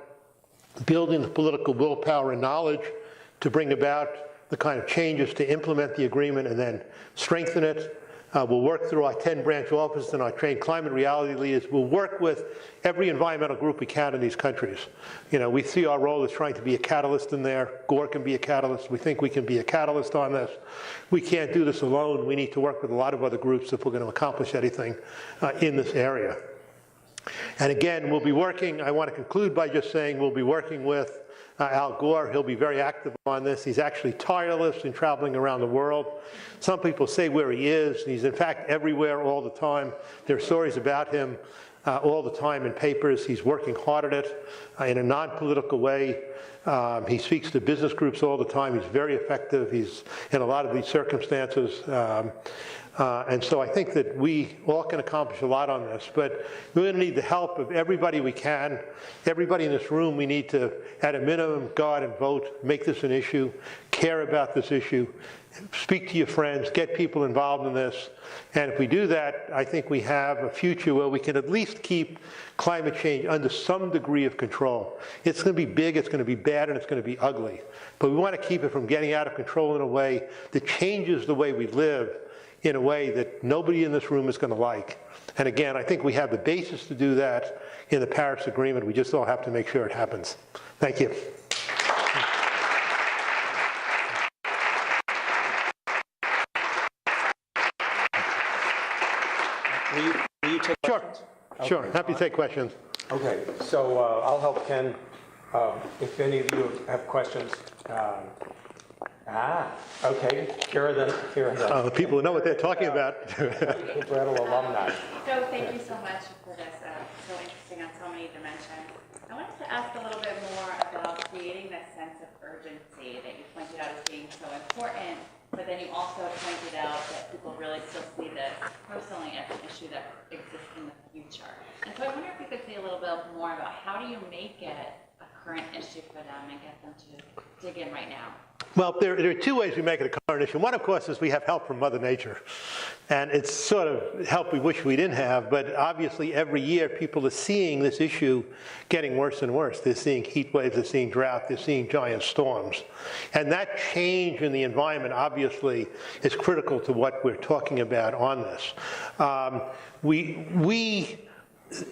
building the political willpower and knowledge to bring about the kind of changes to implement the agreement and then strengthen it. We'll work through our 10 branch offices and our trained climate reality leaders. We'll work with every environmental group we can in these countries. You know, we see our role as trying to be a catalyst in there. GORE can be a catalyst. We think we can be a catalyst on this. We can't do this alone. We need to work with a lot of other groups if we're going to accomplish anything in this area. And again, we'll be working, I want to conclude by just saying we'll be working with Al Gore. He'll be very active on this. He's actually tireless in traveling around the world. Some people say where he is. He's in fact everywhere all the time. There are stories about him all the time in papers. He's working hard at it in a non-political way. He speaks to business groups all the time. He's very effective. He's in a lot of these circumstances. And so I think that we all can accomplish a lot on this, but we're going to need the help of everybody we can. Everybody in this room, we need to, at a minimum, go out and vote, make this an issue, care about this issue, speak to your friends, get people involved in this. And if we do that, I think we have a future where we can at least keep climate change under some degree of control. It's going to be big, it's going to be bad, and it's going to be ugly. But we want to keep it from getting out of control in a way that changes the way we live in a way that nobody in this room is going to like. And again, I think we have the basis to do that in the Paris Agreement. We just all have to make sure it happens. Thank you. Will you take questions? Sure, happy to take questions. Okay, so I'll help Ken. If any of you have questions. Okay, Kira then. The people who know what they're talking about. Gretel alumni. So thank you so much for this, so interesting on so many dimensions. I wanted to ask a little bit more about creating that sense of urgency that you pointed out as being so important, but then you also pointed out that people really still see this personally as an issue that exists in the future. And so I wonder if you could say a little bit more about how do you make it a current issue for them and get them to dig in right now? Well, there are two ways we make it a current issue. One, of course, is we have help from Mother Nature. And it's sort of help we wish we didn't have, but obviously every year people are seeing this issue getting worse and worse. They're seeing heat waves, they're seeing drought, they're seeing giant storms. And that change in the environment obviously is critical to what we're talking about on this.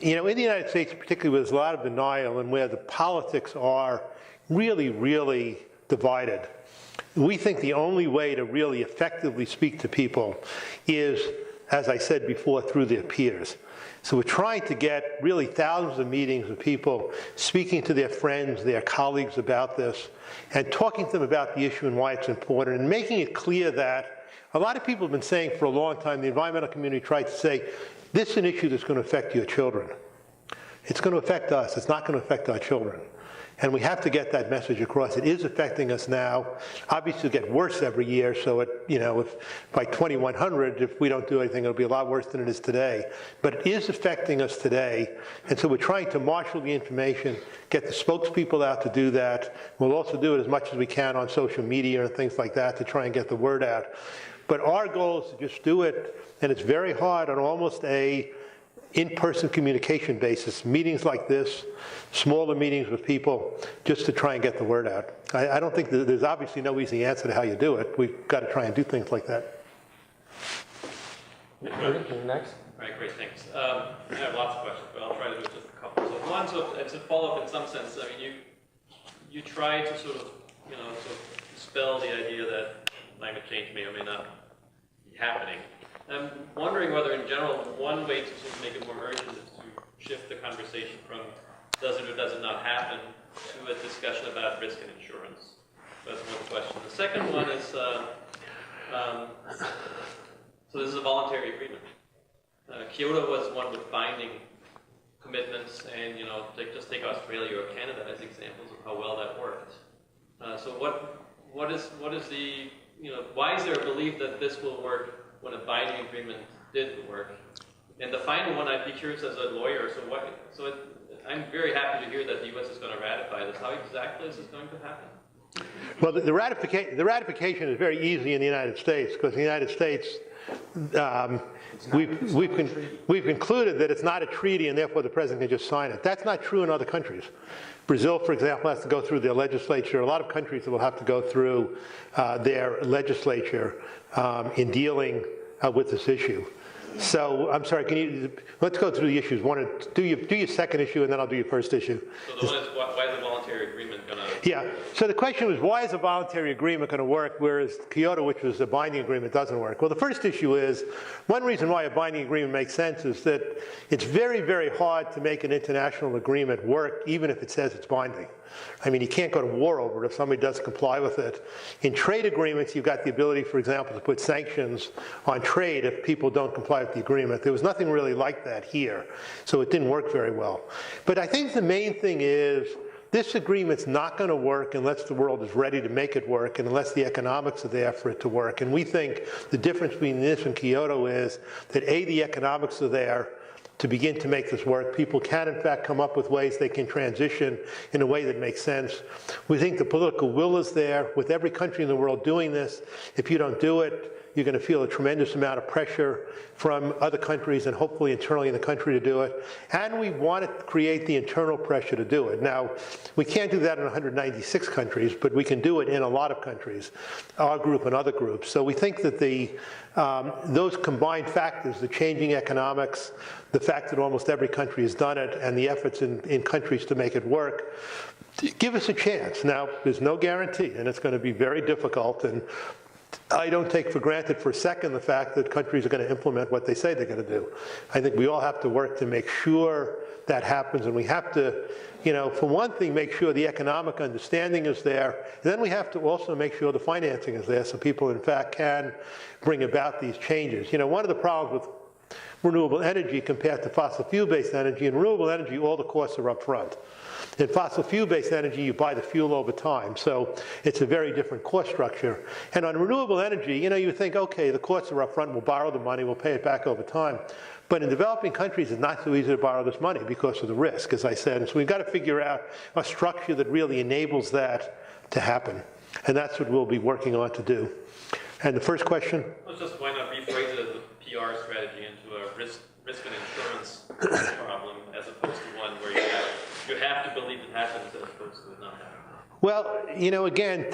You know, in the United States, particularly where there's a lot of denial and where the politics are really, really divided, we think the only way to really effectively speak to people is, as I said before, through their peers. So we're trying to get really thousands of meetings of people speaking to their friends, their colleagues about this, and talking to them about the issue and why it's important, and making it clear that a lot of people have been saying for a long time, the environmental community tried to say, this is an issue that's going to affect your children. It's going to affect us. It's not going to affect our children. And we have to get that message across. It is affecting us now. Obviously, it'll get worse every year. So, if by 2100, if we don't do anything, it'll be a lot worse than it is today. But it is affecting us today. And so we're trying to marshal the information, get the spokespeople out to do that. We'll also do it as much as we can on social media and things like that to try and get the word out. But our goal is to just do it, and it's very hard on almost a in-person communication basis, meetings like this, smaller meetings with people, just to try and get the word out. I don't think there's obviously no easy answer to how you do it. We've got to try and do things like that. Next. All right, great, thanks. I have lots of questions, but I'll try to do just a couple. So one, it's a follow-up in some sense. I mean, you try to sort of dispel the idea that climate change may or may not be happening. I'm wondering whether, in general, one way to sort of make it more urgent is to shift the conversation from does it or does it not happen to a discussion about risk and insurance. That's one question. The second one is, so this is a voluntary agreement. Kyoto was one with binding commitments, and just take Australia or Canada as examples of how well that worked. So what is the why is there a belief that this will work when a binding agreement didn't work? And the final one, I'd be curious as a lawyer, I'm very happy to hear that the U.S. is going to ratify this. How exactly is this going to happen? Well, the ratification is very easy in the United States, because in the United States, we've concluded that it's not a treaty, and therefore the president can just sign it. That's not true in other countries. Brazil, for example, has to go through their legislature. A lot of countries will have to go through their legislature in dealing with this issue. So, I'm sorry, let's go through the issues. Do your second issue, and then I'll do your first issue. So the one is, why is a voluntary agreement going to... Yeah, so the question was, why is a voluntary agreement going to work, whereas Kyoto, which was a binding agreement, doesn't work? Well, the first issue is, one reason why a binding agreement makes sense is that it's very, very hard to make an international agreement work, even if it says it's binding. I mean, you can't go to war over it if somebody doesn't comply with it. In trade agreements, you've got the ability, for example, to put sanctions on trade if people don't comply with the agreement. There was nothing really like that here, so it didn't work very well. But I think the main thing is, this agreement's not going to work unless the world is ready to make it work and unless the economics are there for it to work. And we think the difference between this and Kyoto is that A, the economics are there to begin to make this work. People can, in fact, come up with ways they can transition in a way that makes sense. We think the political will is there. With every country in the world doing this, if you don't do it, you're going to feel a tremendous amount of pressure from other countries and hopefully internally in the country to do it. And we want to create the internal pressure to do it. Now, we can't do that in 196 countries, but we can do it in a lot of countries, our group and other groups. So we think that those combined factors, the changing economics, the fact that almost every country has done it, and the efforts in countries to make it work, give us a chance. Now, there's no guarantee, and it's going to be very difficult. And I don't take for granted for a second the fact that countries are going to implement what they say they're going to do. I think we all have to work to make sure that happens, and we have to, for one thing, make sure the economic understanding is there, and then we have to also make sure the financing is there so people, in fact, can bring about these changes. One of the problems with renewable energy compared to fossil fuel-based energy, in renewable energy, all the costs are up front. In fossil fuel-based energy, you buy the fuel over time, so it's a very different cost structure. And on renewable energy, you think, okay, the costs are up front, we'll borrow the money, we'll pay it back over time. But in developing countries, it's not so easy to borrow this money because of the risk, as I said. And so we've got to figure out a structure that really enables that to happen. And that's what we'll be working on to do. And the first question? Well, just why not rephrase it as a PR strategy into a risk and insurance problem as opposed to one where you have to believe it happens as opposed to it not happening? Well, again,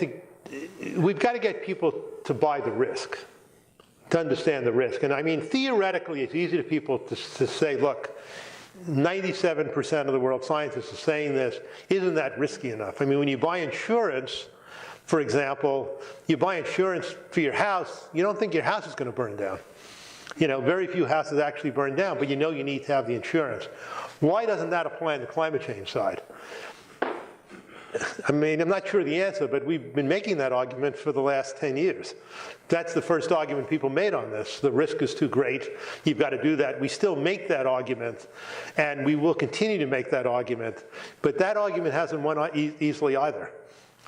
we've got to get people to buy the risk, to understand the risk. And I mean, theoretically, it's easy to people to say, look, 97% of the world's scientists are saying this. Isn't that risky enough? I mean, when you buy insurance, for example, you buy insurance for your house, you don't think your house is going to burn down. Very few houses actually burn down, but you need to have the insurance. Why doesn't that apply on the climate change side? I mean, I'm not sure of the answer, but we've been making that argument for the last 10 years. That's the first argument people made on this. The risk is too great. You've got to do that. We still make that argument, and we will continue to make that argument. But that argument hasn't won easily either.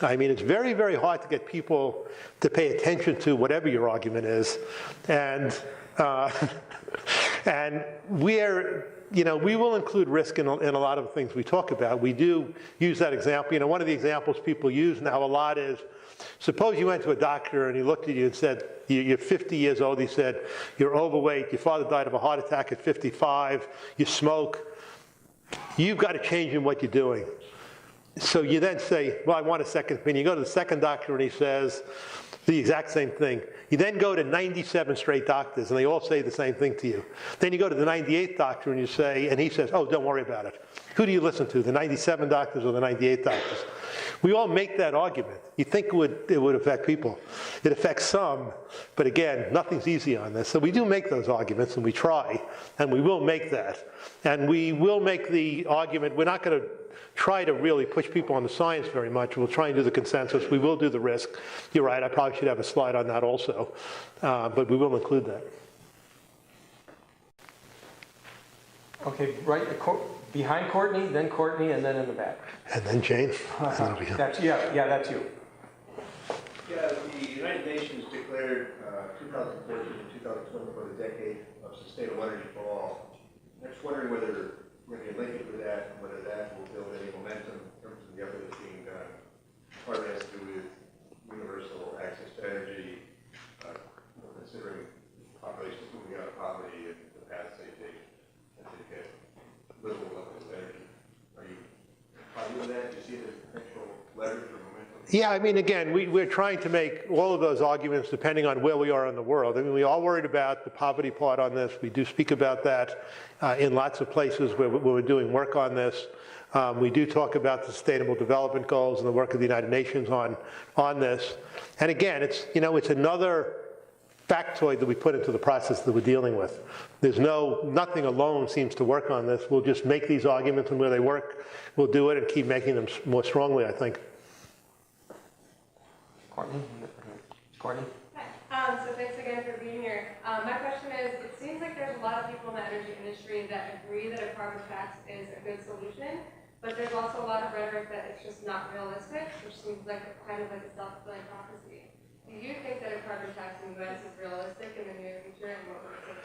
I mean, it's very, very hard to get people to pay attention to whatever your argument is. And we will include risk in a lot of the things we talk about. We do use that example. One of the examples people use now a lot is, suppose you went to a doctor and he looked at you and said, you're 50 years old. He said, you're overweight. Your father died of a heart attack at 55. You smoke. You've got to change in what you're doing. So you then say, well, I want a second opinion. You go to the second doctor and he says the exact same thing. You then go to 97 straight doctors and they all say the same thing to you. Then you go to the 98th doctor and he says, oh, don't worry about it. Who do you listen to, the 97 doctors or the 98 doctors? We all make that argument. You think it would affect people. It affects some, but again, nothing's easy on this. So we do make those arguments and we try, and we will make that. And we will make the argument, we're not going to try to really push people on the science very much. We'll try and do the consensus. We will do the risk. You're right, I probably should have a slide on that also, but we will include that. Okay, right behind Courtney, and then in the back. And then Jane. That's you. Yeah, the United Nations declared 2014 and 2020 for the decade of sustainable energy for all. I'm just wondering whether we can link it with that and whether that will build any momentum in terms of the effort that's being done. Part of it has to do with universal access to energy, considering populations moving out of poverty and the paths they take as they get little levels of energy. Are you happy with that? Do you see the potential leverage or momentum? Yeah, I mean, again, we're trying to make all of those arguments depending on where we are in the world. I mean, we are worried about the poverty part on this. We do speak about that in lots of places where we're doing work on this. We do talk about the Sustainable Development Goals and the work of the United Nations on this. And again, it's another factoid that we put into the process that we're dealing with. There's nothing alone seems to work on this. We'll just make these arguments, and where they work, we'll do it and keep making them more strongly, I think. Courtney? Hi. So thanks again for being here. My question is, it seems like there's a lot of people in the energy industry that agree that a carbon tax is a good solution, but there's also a lot of rhetoric that it's just not realistic, which seems like kind of like a self-fulfilling prophecy. Do you think that a carbon tax in the US is realistic in the near future, and what would it take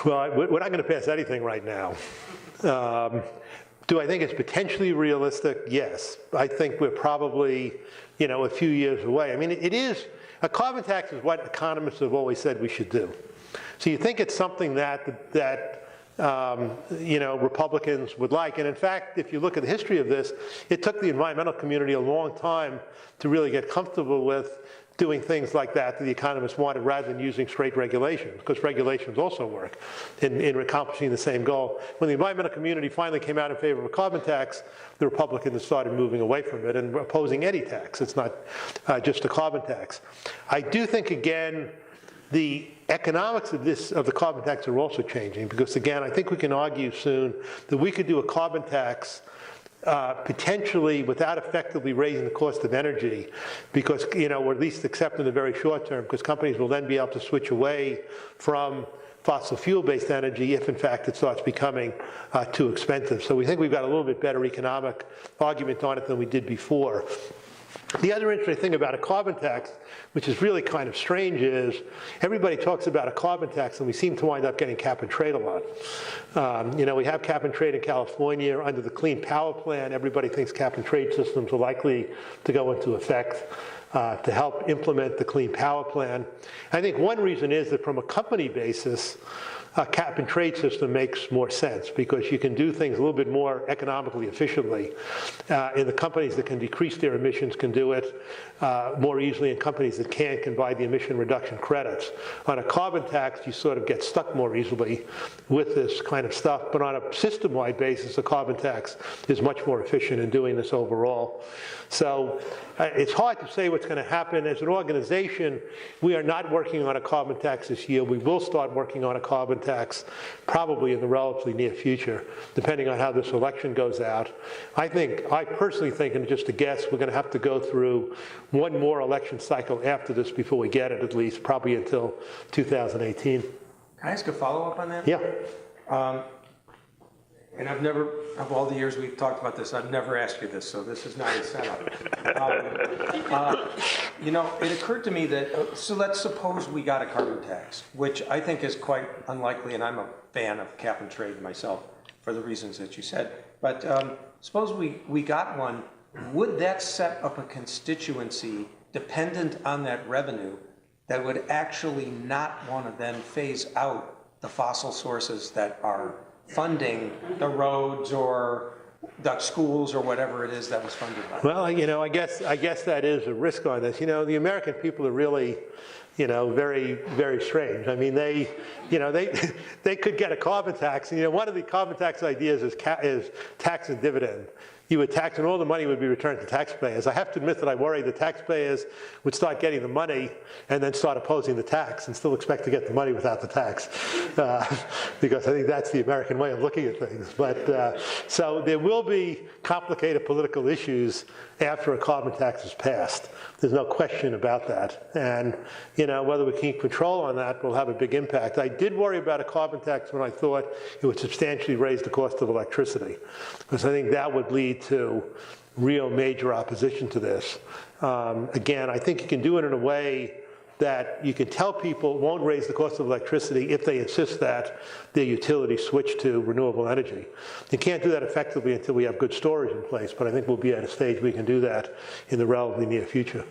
to Well, we're not going to pass anything right now. Do I think it's potentially realistic? Yes. I think we're probably, a few years away. I mean, a carbon tax is what economists have always said we should do. So you think it's something that Republicans would like. And in fact, if you look at the history of this, it took the environmental community a long time to really get comfortable with doing things like that the economists wanted rather than using straight regulations, because regulations also work in accomplishing the same goal. When the environmental community finally came out in favor of a carbon tax, the Republicans started moving away from it and opposing any tax. It's not just a carbon tax. I do think, again, the economics of the carbon tax are also changing, because again, I think we can argue soon that we could do a carbon tax potentially without effectively raising the cost of energy, because, or at least except in the very short term, because companies will then be able to switch away from fossil fuel-based energy if in fact it starts becoming too expensive. So we think we've got a little bit better economic argument on it than we did before. The other interesting thing about a carbon tax, which is really kind of strange, is everybody talks about a carbon tax and we seem to wind up getting cap and trade a lot. We have cap and trade in California under the Clean Power Plan. Everybody thinks cap and trade systems are likely to go into effect to help implement the Clean Power Plan. I think one reason is that from a company basis, a cap and trade system makes more sense, because you can do things a little bit more economically efficiently. And the companies that can decrease their emissions can do it more easily, and companies that can't can buy the emission reduction credits. On a carbon tax, you sort of get stuck more easily with this kind of stuff, but on a system-wide basis, a carbon tax is much more efficient in doing this overall. So it's hard to say what's going to happen. As an organization, we are not working on a carbon tax this year. We will start working on a carbon tax probably in the relatively near future, depending on how this election goes out. I personally think, and just a guess, we're going to have to go through one more election cycle after this before we get it, at least, probably until 2018. Can I ask a follow-up on that? Yeah. And of all the years we've talked about this, I've never asked you this, so this is not a setup. It occurred to me that, so let's suppose we got a carbon tax, which I think is quite unlikely, and I'm a fan of cap and trade myself for the reasons that you said. But suppose we got one, would that set up a constituency dependent on that revenue that would actually not want to then phase out the fossil sources that are funding the roads or the schools or whatever it is that was funded by? Well, I guess that is a risk on this. The American people are really, very, very strange. I mean, they could get a carbon tax. And, one of the carbon tax ideas is tax and dividend. You would tax, and all the money would be returned to taxpayers. I have to admit that I worry the taxpayers would start getting the money and then start opposing the tax and still expect to get the money without the tax, because I think that's the American way of looking at things. But so there will be complicated political issues after a carbon tax is passed. There's no question about that. And whether we keep control on that will have a big impact. I did worry about a carbon tax when I thought it would substantially raise the cost of electricity, because I think that would lead to real major opposition to this. Again, I think you can do it in a way that you can tell people it won't raise the cost of electricity if they insist that their utilities switch to renewable energy. You can't do that effectively until we have good storage in place, but I think we'll be at a stage we can do that in the relatively near future.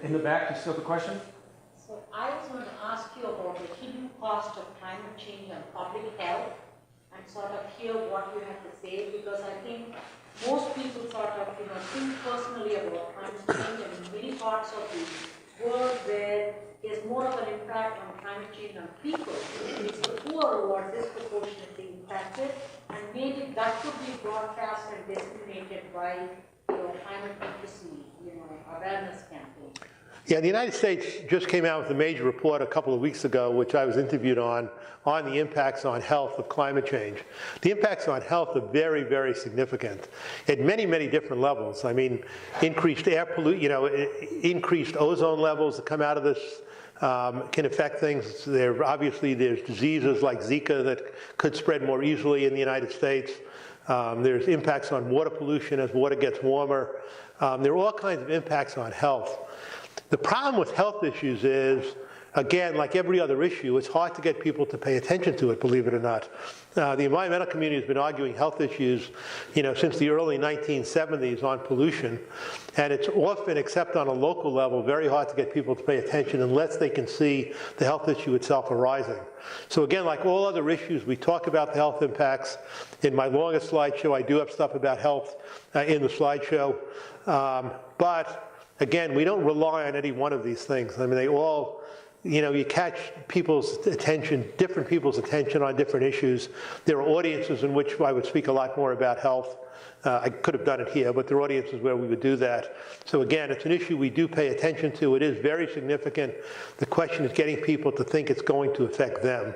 In the back, you still have a question? So I was going to ask you about the hidden cost of climate change and public health, and sort of hear what you have to say, because I think most people sort of, think personally about climate change, and in many parts of the world where there's more of an impact on climate change on people, it's the poor who are disproportionately impacted, and maybe that could be broadcast and disseminated by climate literacy, awareness campaign. Yeah, the United States just came out with a major report a couple of weeks ago, which I was interviewed on the impacts on health of climate change. The impacts on health are very, very significant at many, many different levels. I mean, increased air pollution, increased ozone levels that come out of this can affect things. Obviously, there's diseases like Zika that could spread more easily in the United States. There's impacts on water pollution as water gets warmer. There are all kinds of impacts on health. The problem with health issues is, again, like every other issue, it's hard to get people to pay attention to it, believe it or not. The environmental community has been arguing health issues, since the early 1970s on pollution, and it's often, except on a local level, very hard to get people to pay attention unless they can see the health issue itself arising. So again, like all other issues, we talk about the health impacts. In my longest slideshow, I do have stuff about health in the slideshow, but again, we don't rely on any one of these things. I mean, they all, you catch people's attention, different people's attention on different issues. There are audiences in which I would speak a lot more about health. I could have done it here, but there are audiences where we would do that. So again, it's an issue we do pay attention to. It is very significant. The question is getting people to think it's going to affect them.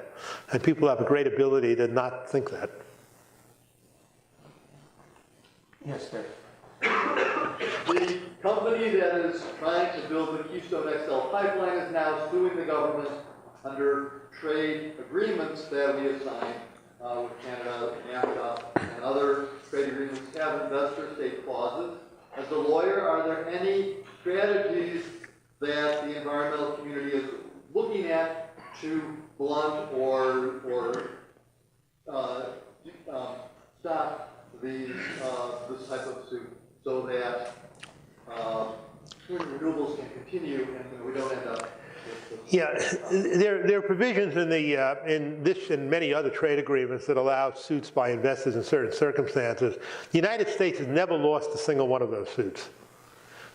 And people have a great ability to not think that. Yes, Dave. The company that is trying to build the Keystone XL pipeline is now suing the government under trade agreements that we have signed with Canada, NAFTA, and other trade agreements have investor state clauses. As a lawyer, are there any strategies that the environmental community is looking at to blunt or stop this type of suit, so that renewables can continue and we don't end up with Yeah, there are provisions in this and many other trade agreements that allow suits by investors in certain circumstances. The United States has never lost a single one of those suits.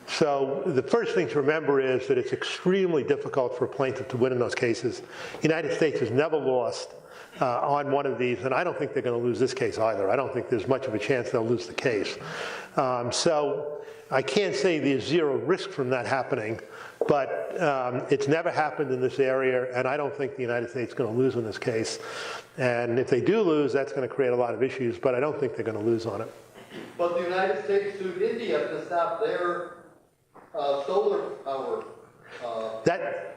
So the first thing to remember is that it's extremely difficult for a plaintiff to win in those cases. The United States has never lost on one of these, and I don't think they're going to lose this case either. I don't think there's much of a chance they'll lose the case. So I can't say there's zero risk from that happening, but it's never happened in this area, and I don't think the United States is going to lose in this case. And if they do lose, that's going to create a lot of issues, but I don't think they're going to lose on it. But the United States sued India to stop their solar power.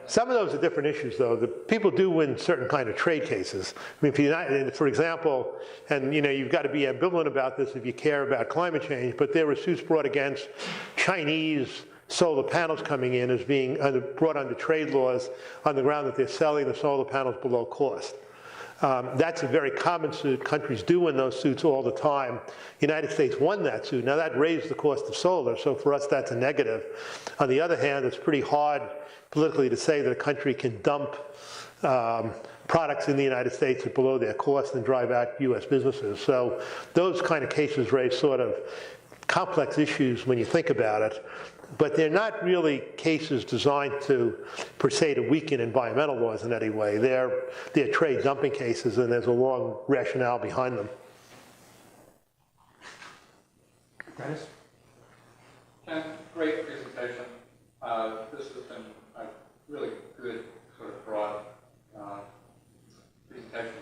Some of those are different issues, though. The people do win certain kind of trade cases. I mean, for example, and you've got to be ambivalent about this if you care about climate change, but there were suits brought against Chinese solar panels coming in as being brought under trade laws on the ground that they're selling the solar panels below cost. That's a very common suit. Countries do win those suits all the time. The United States won that suit. Now that raised the cost of solar, so for us that's a negative. On the other hand, it's pretty hard politically to say that a country can dump products in the United States at below their cost and drive out U.S. businesses. So those kind of cases raise sort of complex issues when you think about it. But they're not really cases designed to, per se, to weaken environmental laws in any way. They're trade dumping cases, and there's a long rationale behind them. Dennis? Ken, great presentation. This has been a really good sort of broad presentation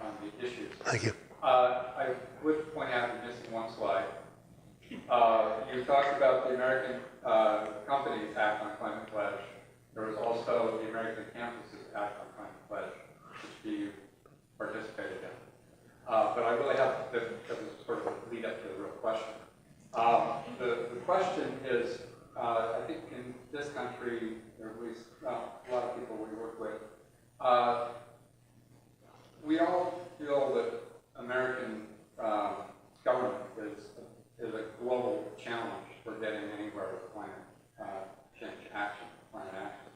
on the issues. Thank you. I would point out you're missing one slide. You talked about the American companies Act on Climate Pledge. There was also the American Campuses Act on Climate Pledge, which you participated in. But I really have, this is sort of a lead up to the real question. The question is, I think in this country, or at least a lot of people we work with, we all feel that American government is a global challenge for getting anywhere with climate change action, climate action.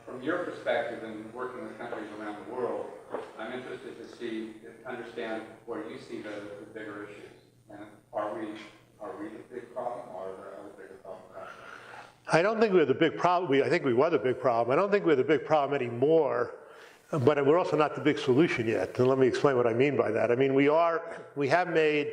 From your perspective and working with countries around the world, I'm interested to understand where you see the bigger issues. And are we the big problem, or are there other bigger problems? I don't think we're the big problem. I think we were the big problem. I don't think we're the big problem anymore, but we're also not the big solution yet. And let me explain what I mean by that. I mean, we have made,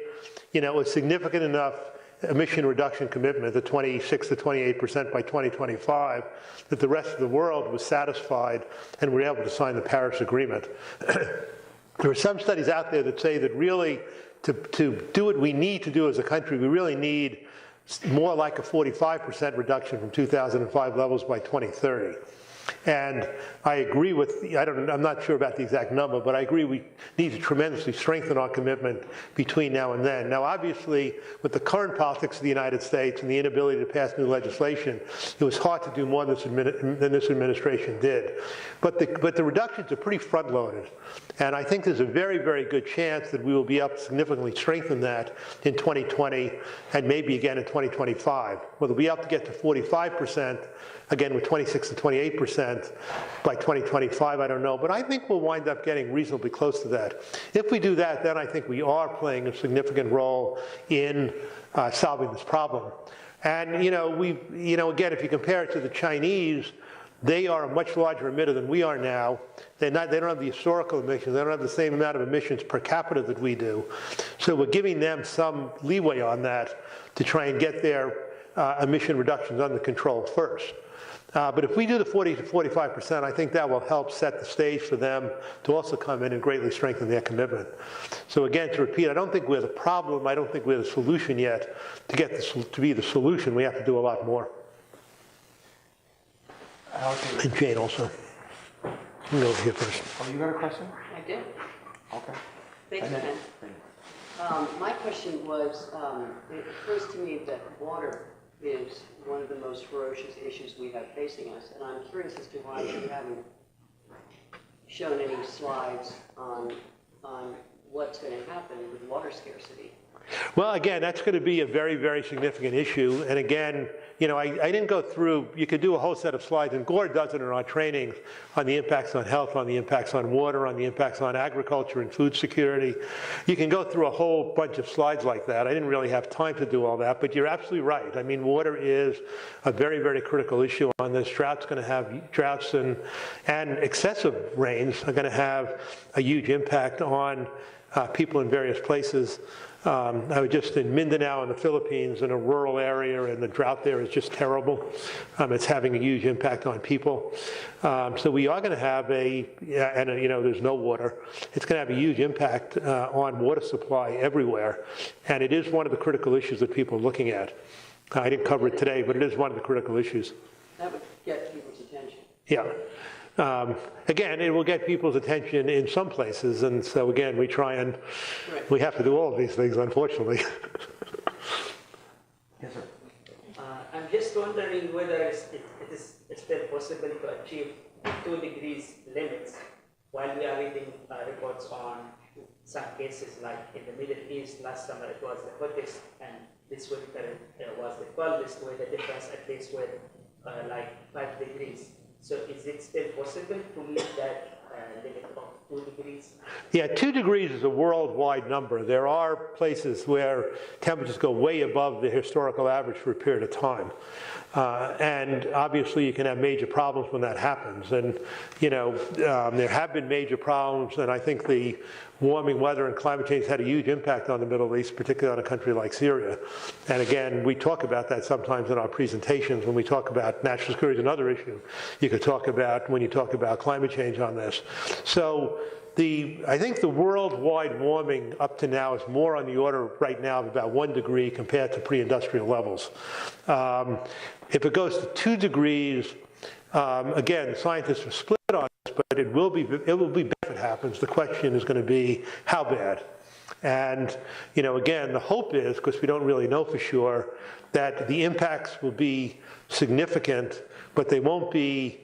a significant enough emission reduction commitment, the 26 to 28% by 2025, that the rest of the world was satisfied and were able to sign the Paris Agreement. There are some studies out there that say that really, to do what we need to do as a country, we really need more like a 45% reduction from 2005 levels by 2030. And I agree with, I'm not sure about the exact number, but I agree we need to tremendously strengthen our commitment between now and then. Now, obviously, with the current politics of the United States and the inability to pass new legislation, it was hard to do more than this administration did. But the reductions are pretty front-loaded. And I think there's a very, very good chance that we will be able to significantly strengthen that in 2020 and maybe again in 2025. Whether we'll be able to get to 45%, again with 26 to 28% by 2025, I don't know. But I think we'll wind up getting reasonably close to that. If we do that, then I think we are playing a significant role in solving this problem. And, again, if you compare it to the Chinese, they are a much larger emitter than we are now. They don't have the historical emissions. They don't have the same amount of emissions per capita that we do. So we're giving them some leeway on that to try and get their emission reductions under control first. But if we do the 40 to 45%, I think that will help set the stage for them to also come in and greatly strengthen their commitment. So again, to repeat, I don't think we're the problem. I don't think we're the solution yet. To get this to be the solution, we have to do a lot more. And Jane also. I'm over here first. Oh, you got a question? I do. Okay. Thanks, Ken. My question was, it occurs to me that water is one of the most ferocious issues we have facing us, and I'm curious as to why you haven't shown any slides on what's going to happen with water scarcity. Well, again, that's going to be a very, very significant issue. And again, I didn't go through, you could do a whole set of slides, and Gore does it in our trainings on the impacts on health, on the impacts on water, on the impacts on agriculture and food security. You can go through a whole bunch of slides like that. I didn't really have time to do all that, but you're absolutely right. I mean, water is a very, very critical issue on this. Droughts and excessive rains are going to have a huge impact on people in various places. I was just in Mindanao in the Philippines in a rural area, and the drought there is just terrible. It's having a huge impact on people. So we are going to have there's no water. It's going to have a huge impact on water supply everywhere. And it is one of the critical issues that people are looking at. I didn't cover it today, but it is one of the critical issues. That would get people's attention. Yeah. Again, it will get people's attention in some places, and so again, we have to do all of these things, unfortunately. Yes, sir. I'm just wondering whether it's still possible to achieve 2 degrees limits while we are reading reports on some cases like in the Middle East last summer it was the hottest, and this winter was the coldest, with a difference at least with like 5 degrees. So is it still possible to meet that limit of 2 degrees? Yeah, 2 degrees is a worldwide number. There are places where temperatures go way above the historical average for a period of time. And obviously you can have major problems when that happens. And, there have been major problems, and I think the warming weather and climate change had a huge impact on the Middle East, particularly on a country like Syria. And again, we talk about that sometimes in our presentations when we talk about national security is another issue. You could talk about when you talk about climate change on this. So I think the worldwide warming up to now is more on the order right now of about 1 degree compared to pre-industrial levels. If it goes to 2 degrees, again, scientists are split on this, but it will be bad if it happens. The question is going to be how bad. And, again, the hope is, because we don't really know for sure, that the impacts will be significant, but they won't be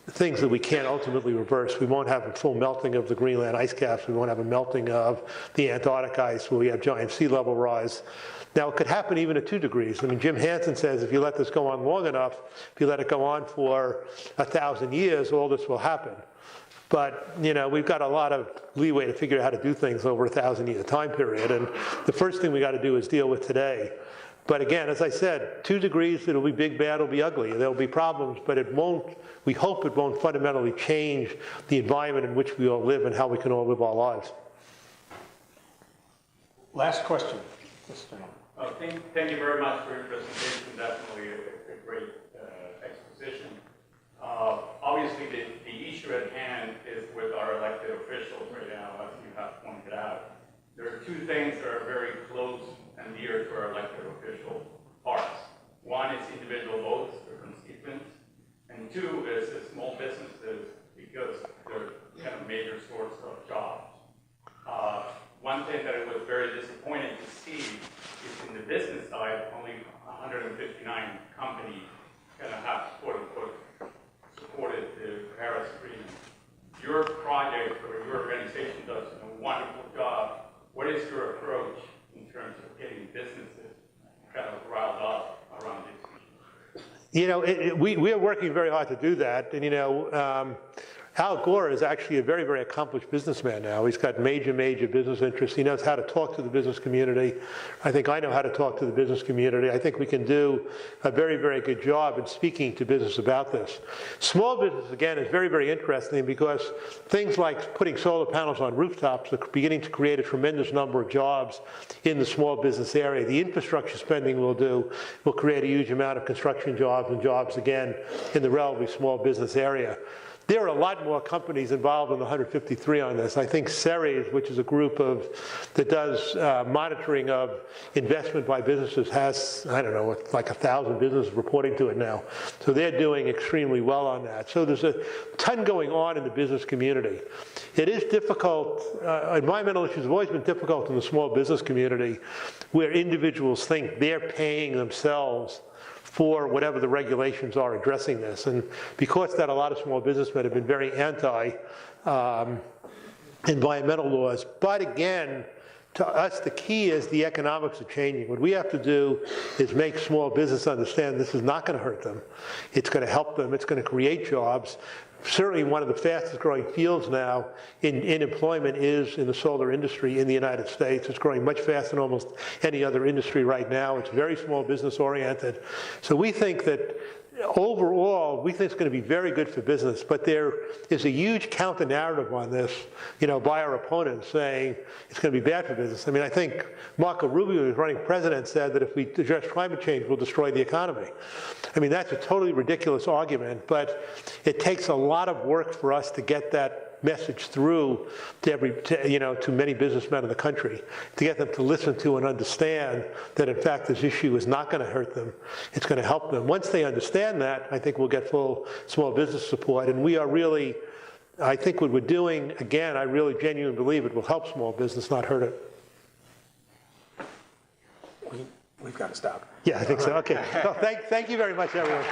things that we can't ultimately reverse. We won't have a full melting of the Greenland ice caps. We won't have a melting of the Antarctic ice where we have giant sea level rise. Now, it could happen even at 2 degrees. I mean, Jim Hansen says if you let this go on long enough, if you let it go on for 1,000 years, all this will happen. But, we've got a lot of leeway to figure out how to do things over a 1,000-year time period. And the first thing we got to do is deal with today. But again, as I said, 2 degrees, it'll be big, bad, it'll be ugly. There'll be problems, but we hope it won't fundamentally change the environment in which we all live and how we can all live our lives. Last question. Thank you very much for your presentation. Definitely a great exposition. Obviously, the issue at hand is with our elected officials right now, as you have pointed out. There are 2 things that are very close and dear to our elected official hearts. One is individual votes, their constituents, and And two is small businesses, because they're kind of major source of jobs. One thing that it was very disappointing to see is in the business side, only 159 companies kind of have quote unquote supported the Paris Agreement. Your project or your organization does a wonderful job. What is your approach in terms of getting businesses kind of riled up around these issues? You know, we are working very hard to do that. And, you know, Al Gore is actually a very, very accomplished businessman now. He's got major, major business interests. He knows how to talk to the business community. I think I know how to talk to the business community. I think we can do a very, very good job in speaking to business about this. Small business, again, is very, very interesting because things like putting solar panels on rooftops are beginning to create a tremendous number of jobs in the small business area. The infrastructure spending will create a huge amount of construction jobs and jobs, again, in the relatively small business area. There are a lot more companies involved in the 153 on this. I think Ceres, which is a group that does monitoring of investment by businesses, has, I don't know, like 1,000 businesses reporting to it now. So they're doing extremely well on that. So there's a ton going on in the business community. It is difficult, environmental issues have always been difficult in the small business community, where individuals think they're paying themselves for whatever the regulations are addressing this. And because of that, a lot of small businessmen have been very anti-environmental laws. But again, to us, the key is the economics are changing. What we have to do is make small business understand this is not going to hurt them. It's going to help them. It's going to create jobs. Certainly one of the fastest growing fields now in employment is in the solar industry in the United States. It's growing much faster than almost any other industry right now. It's very small business oriented. So we think that overall, we think it's going to be very good for business, but there is a huge counter narrative on this, you know, by our opponents saying it's going to be bad for business. I mean, I think Marco Rubio, who's running president, said that if we address climate change, we'll destroy the economy. I mean, that's a totally ridiculous argument, but it takes a lot of work for us to get that message through to many businessmen in the country, to get them to listen to and understand that in fact this issue is not going to hurt them, it's going to help them. Once they understand that, I think we'll get full small business support, and we are really, I think what we're doing, again, I really genuinely believe it will help small business, not hurt it. We've got to stop. Yeah, I think so. Okay. Well, thank you very much, everyone.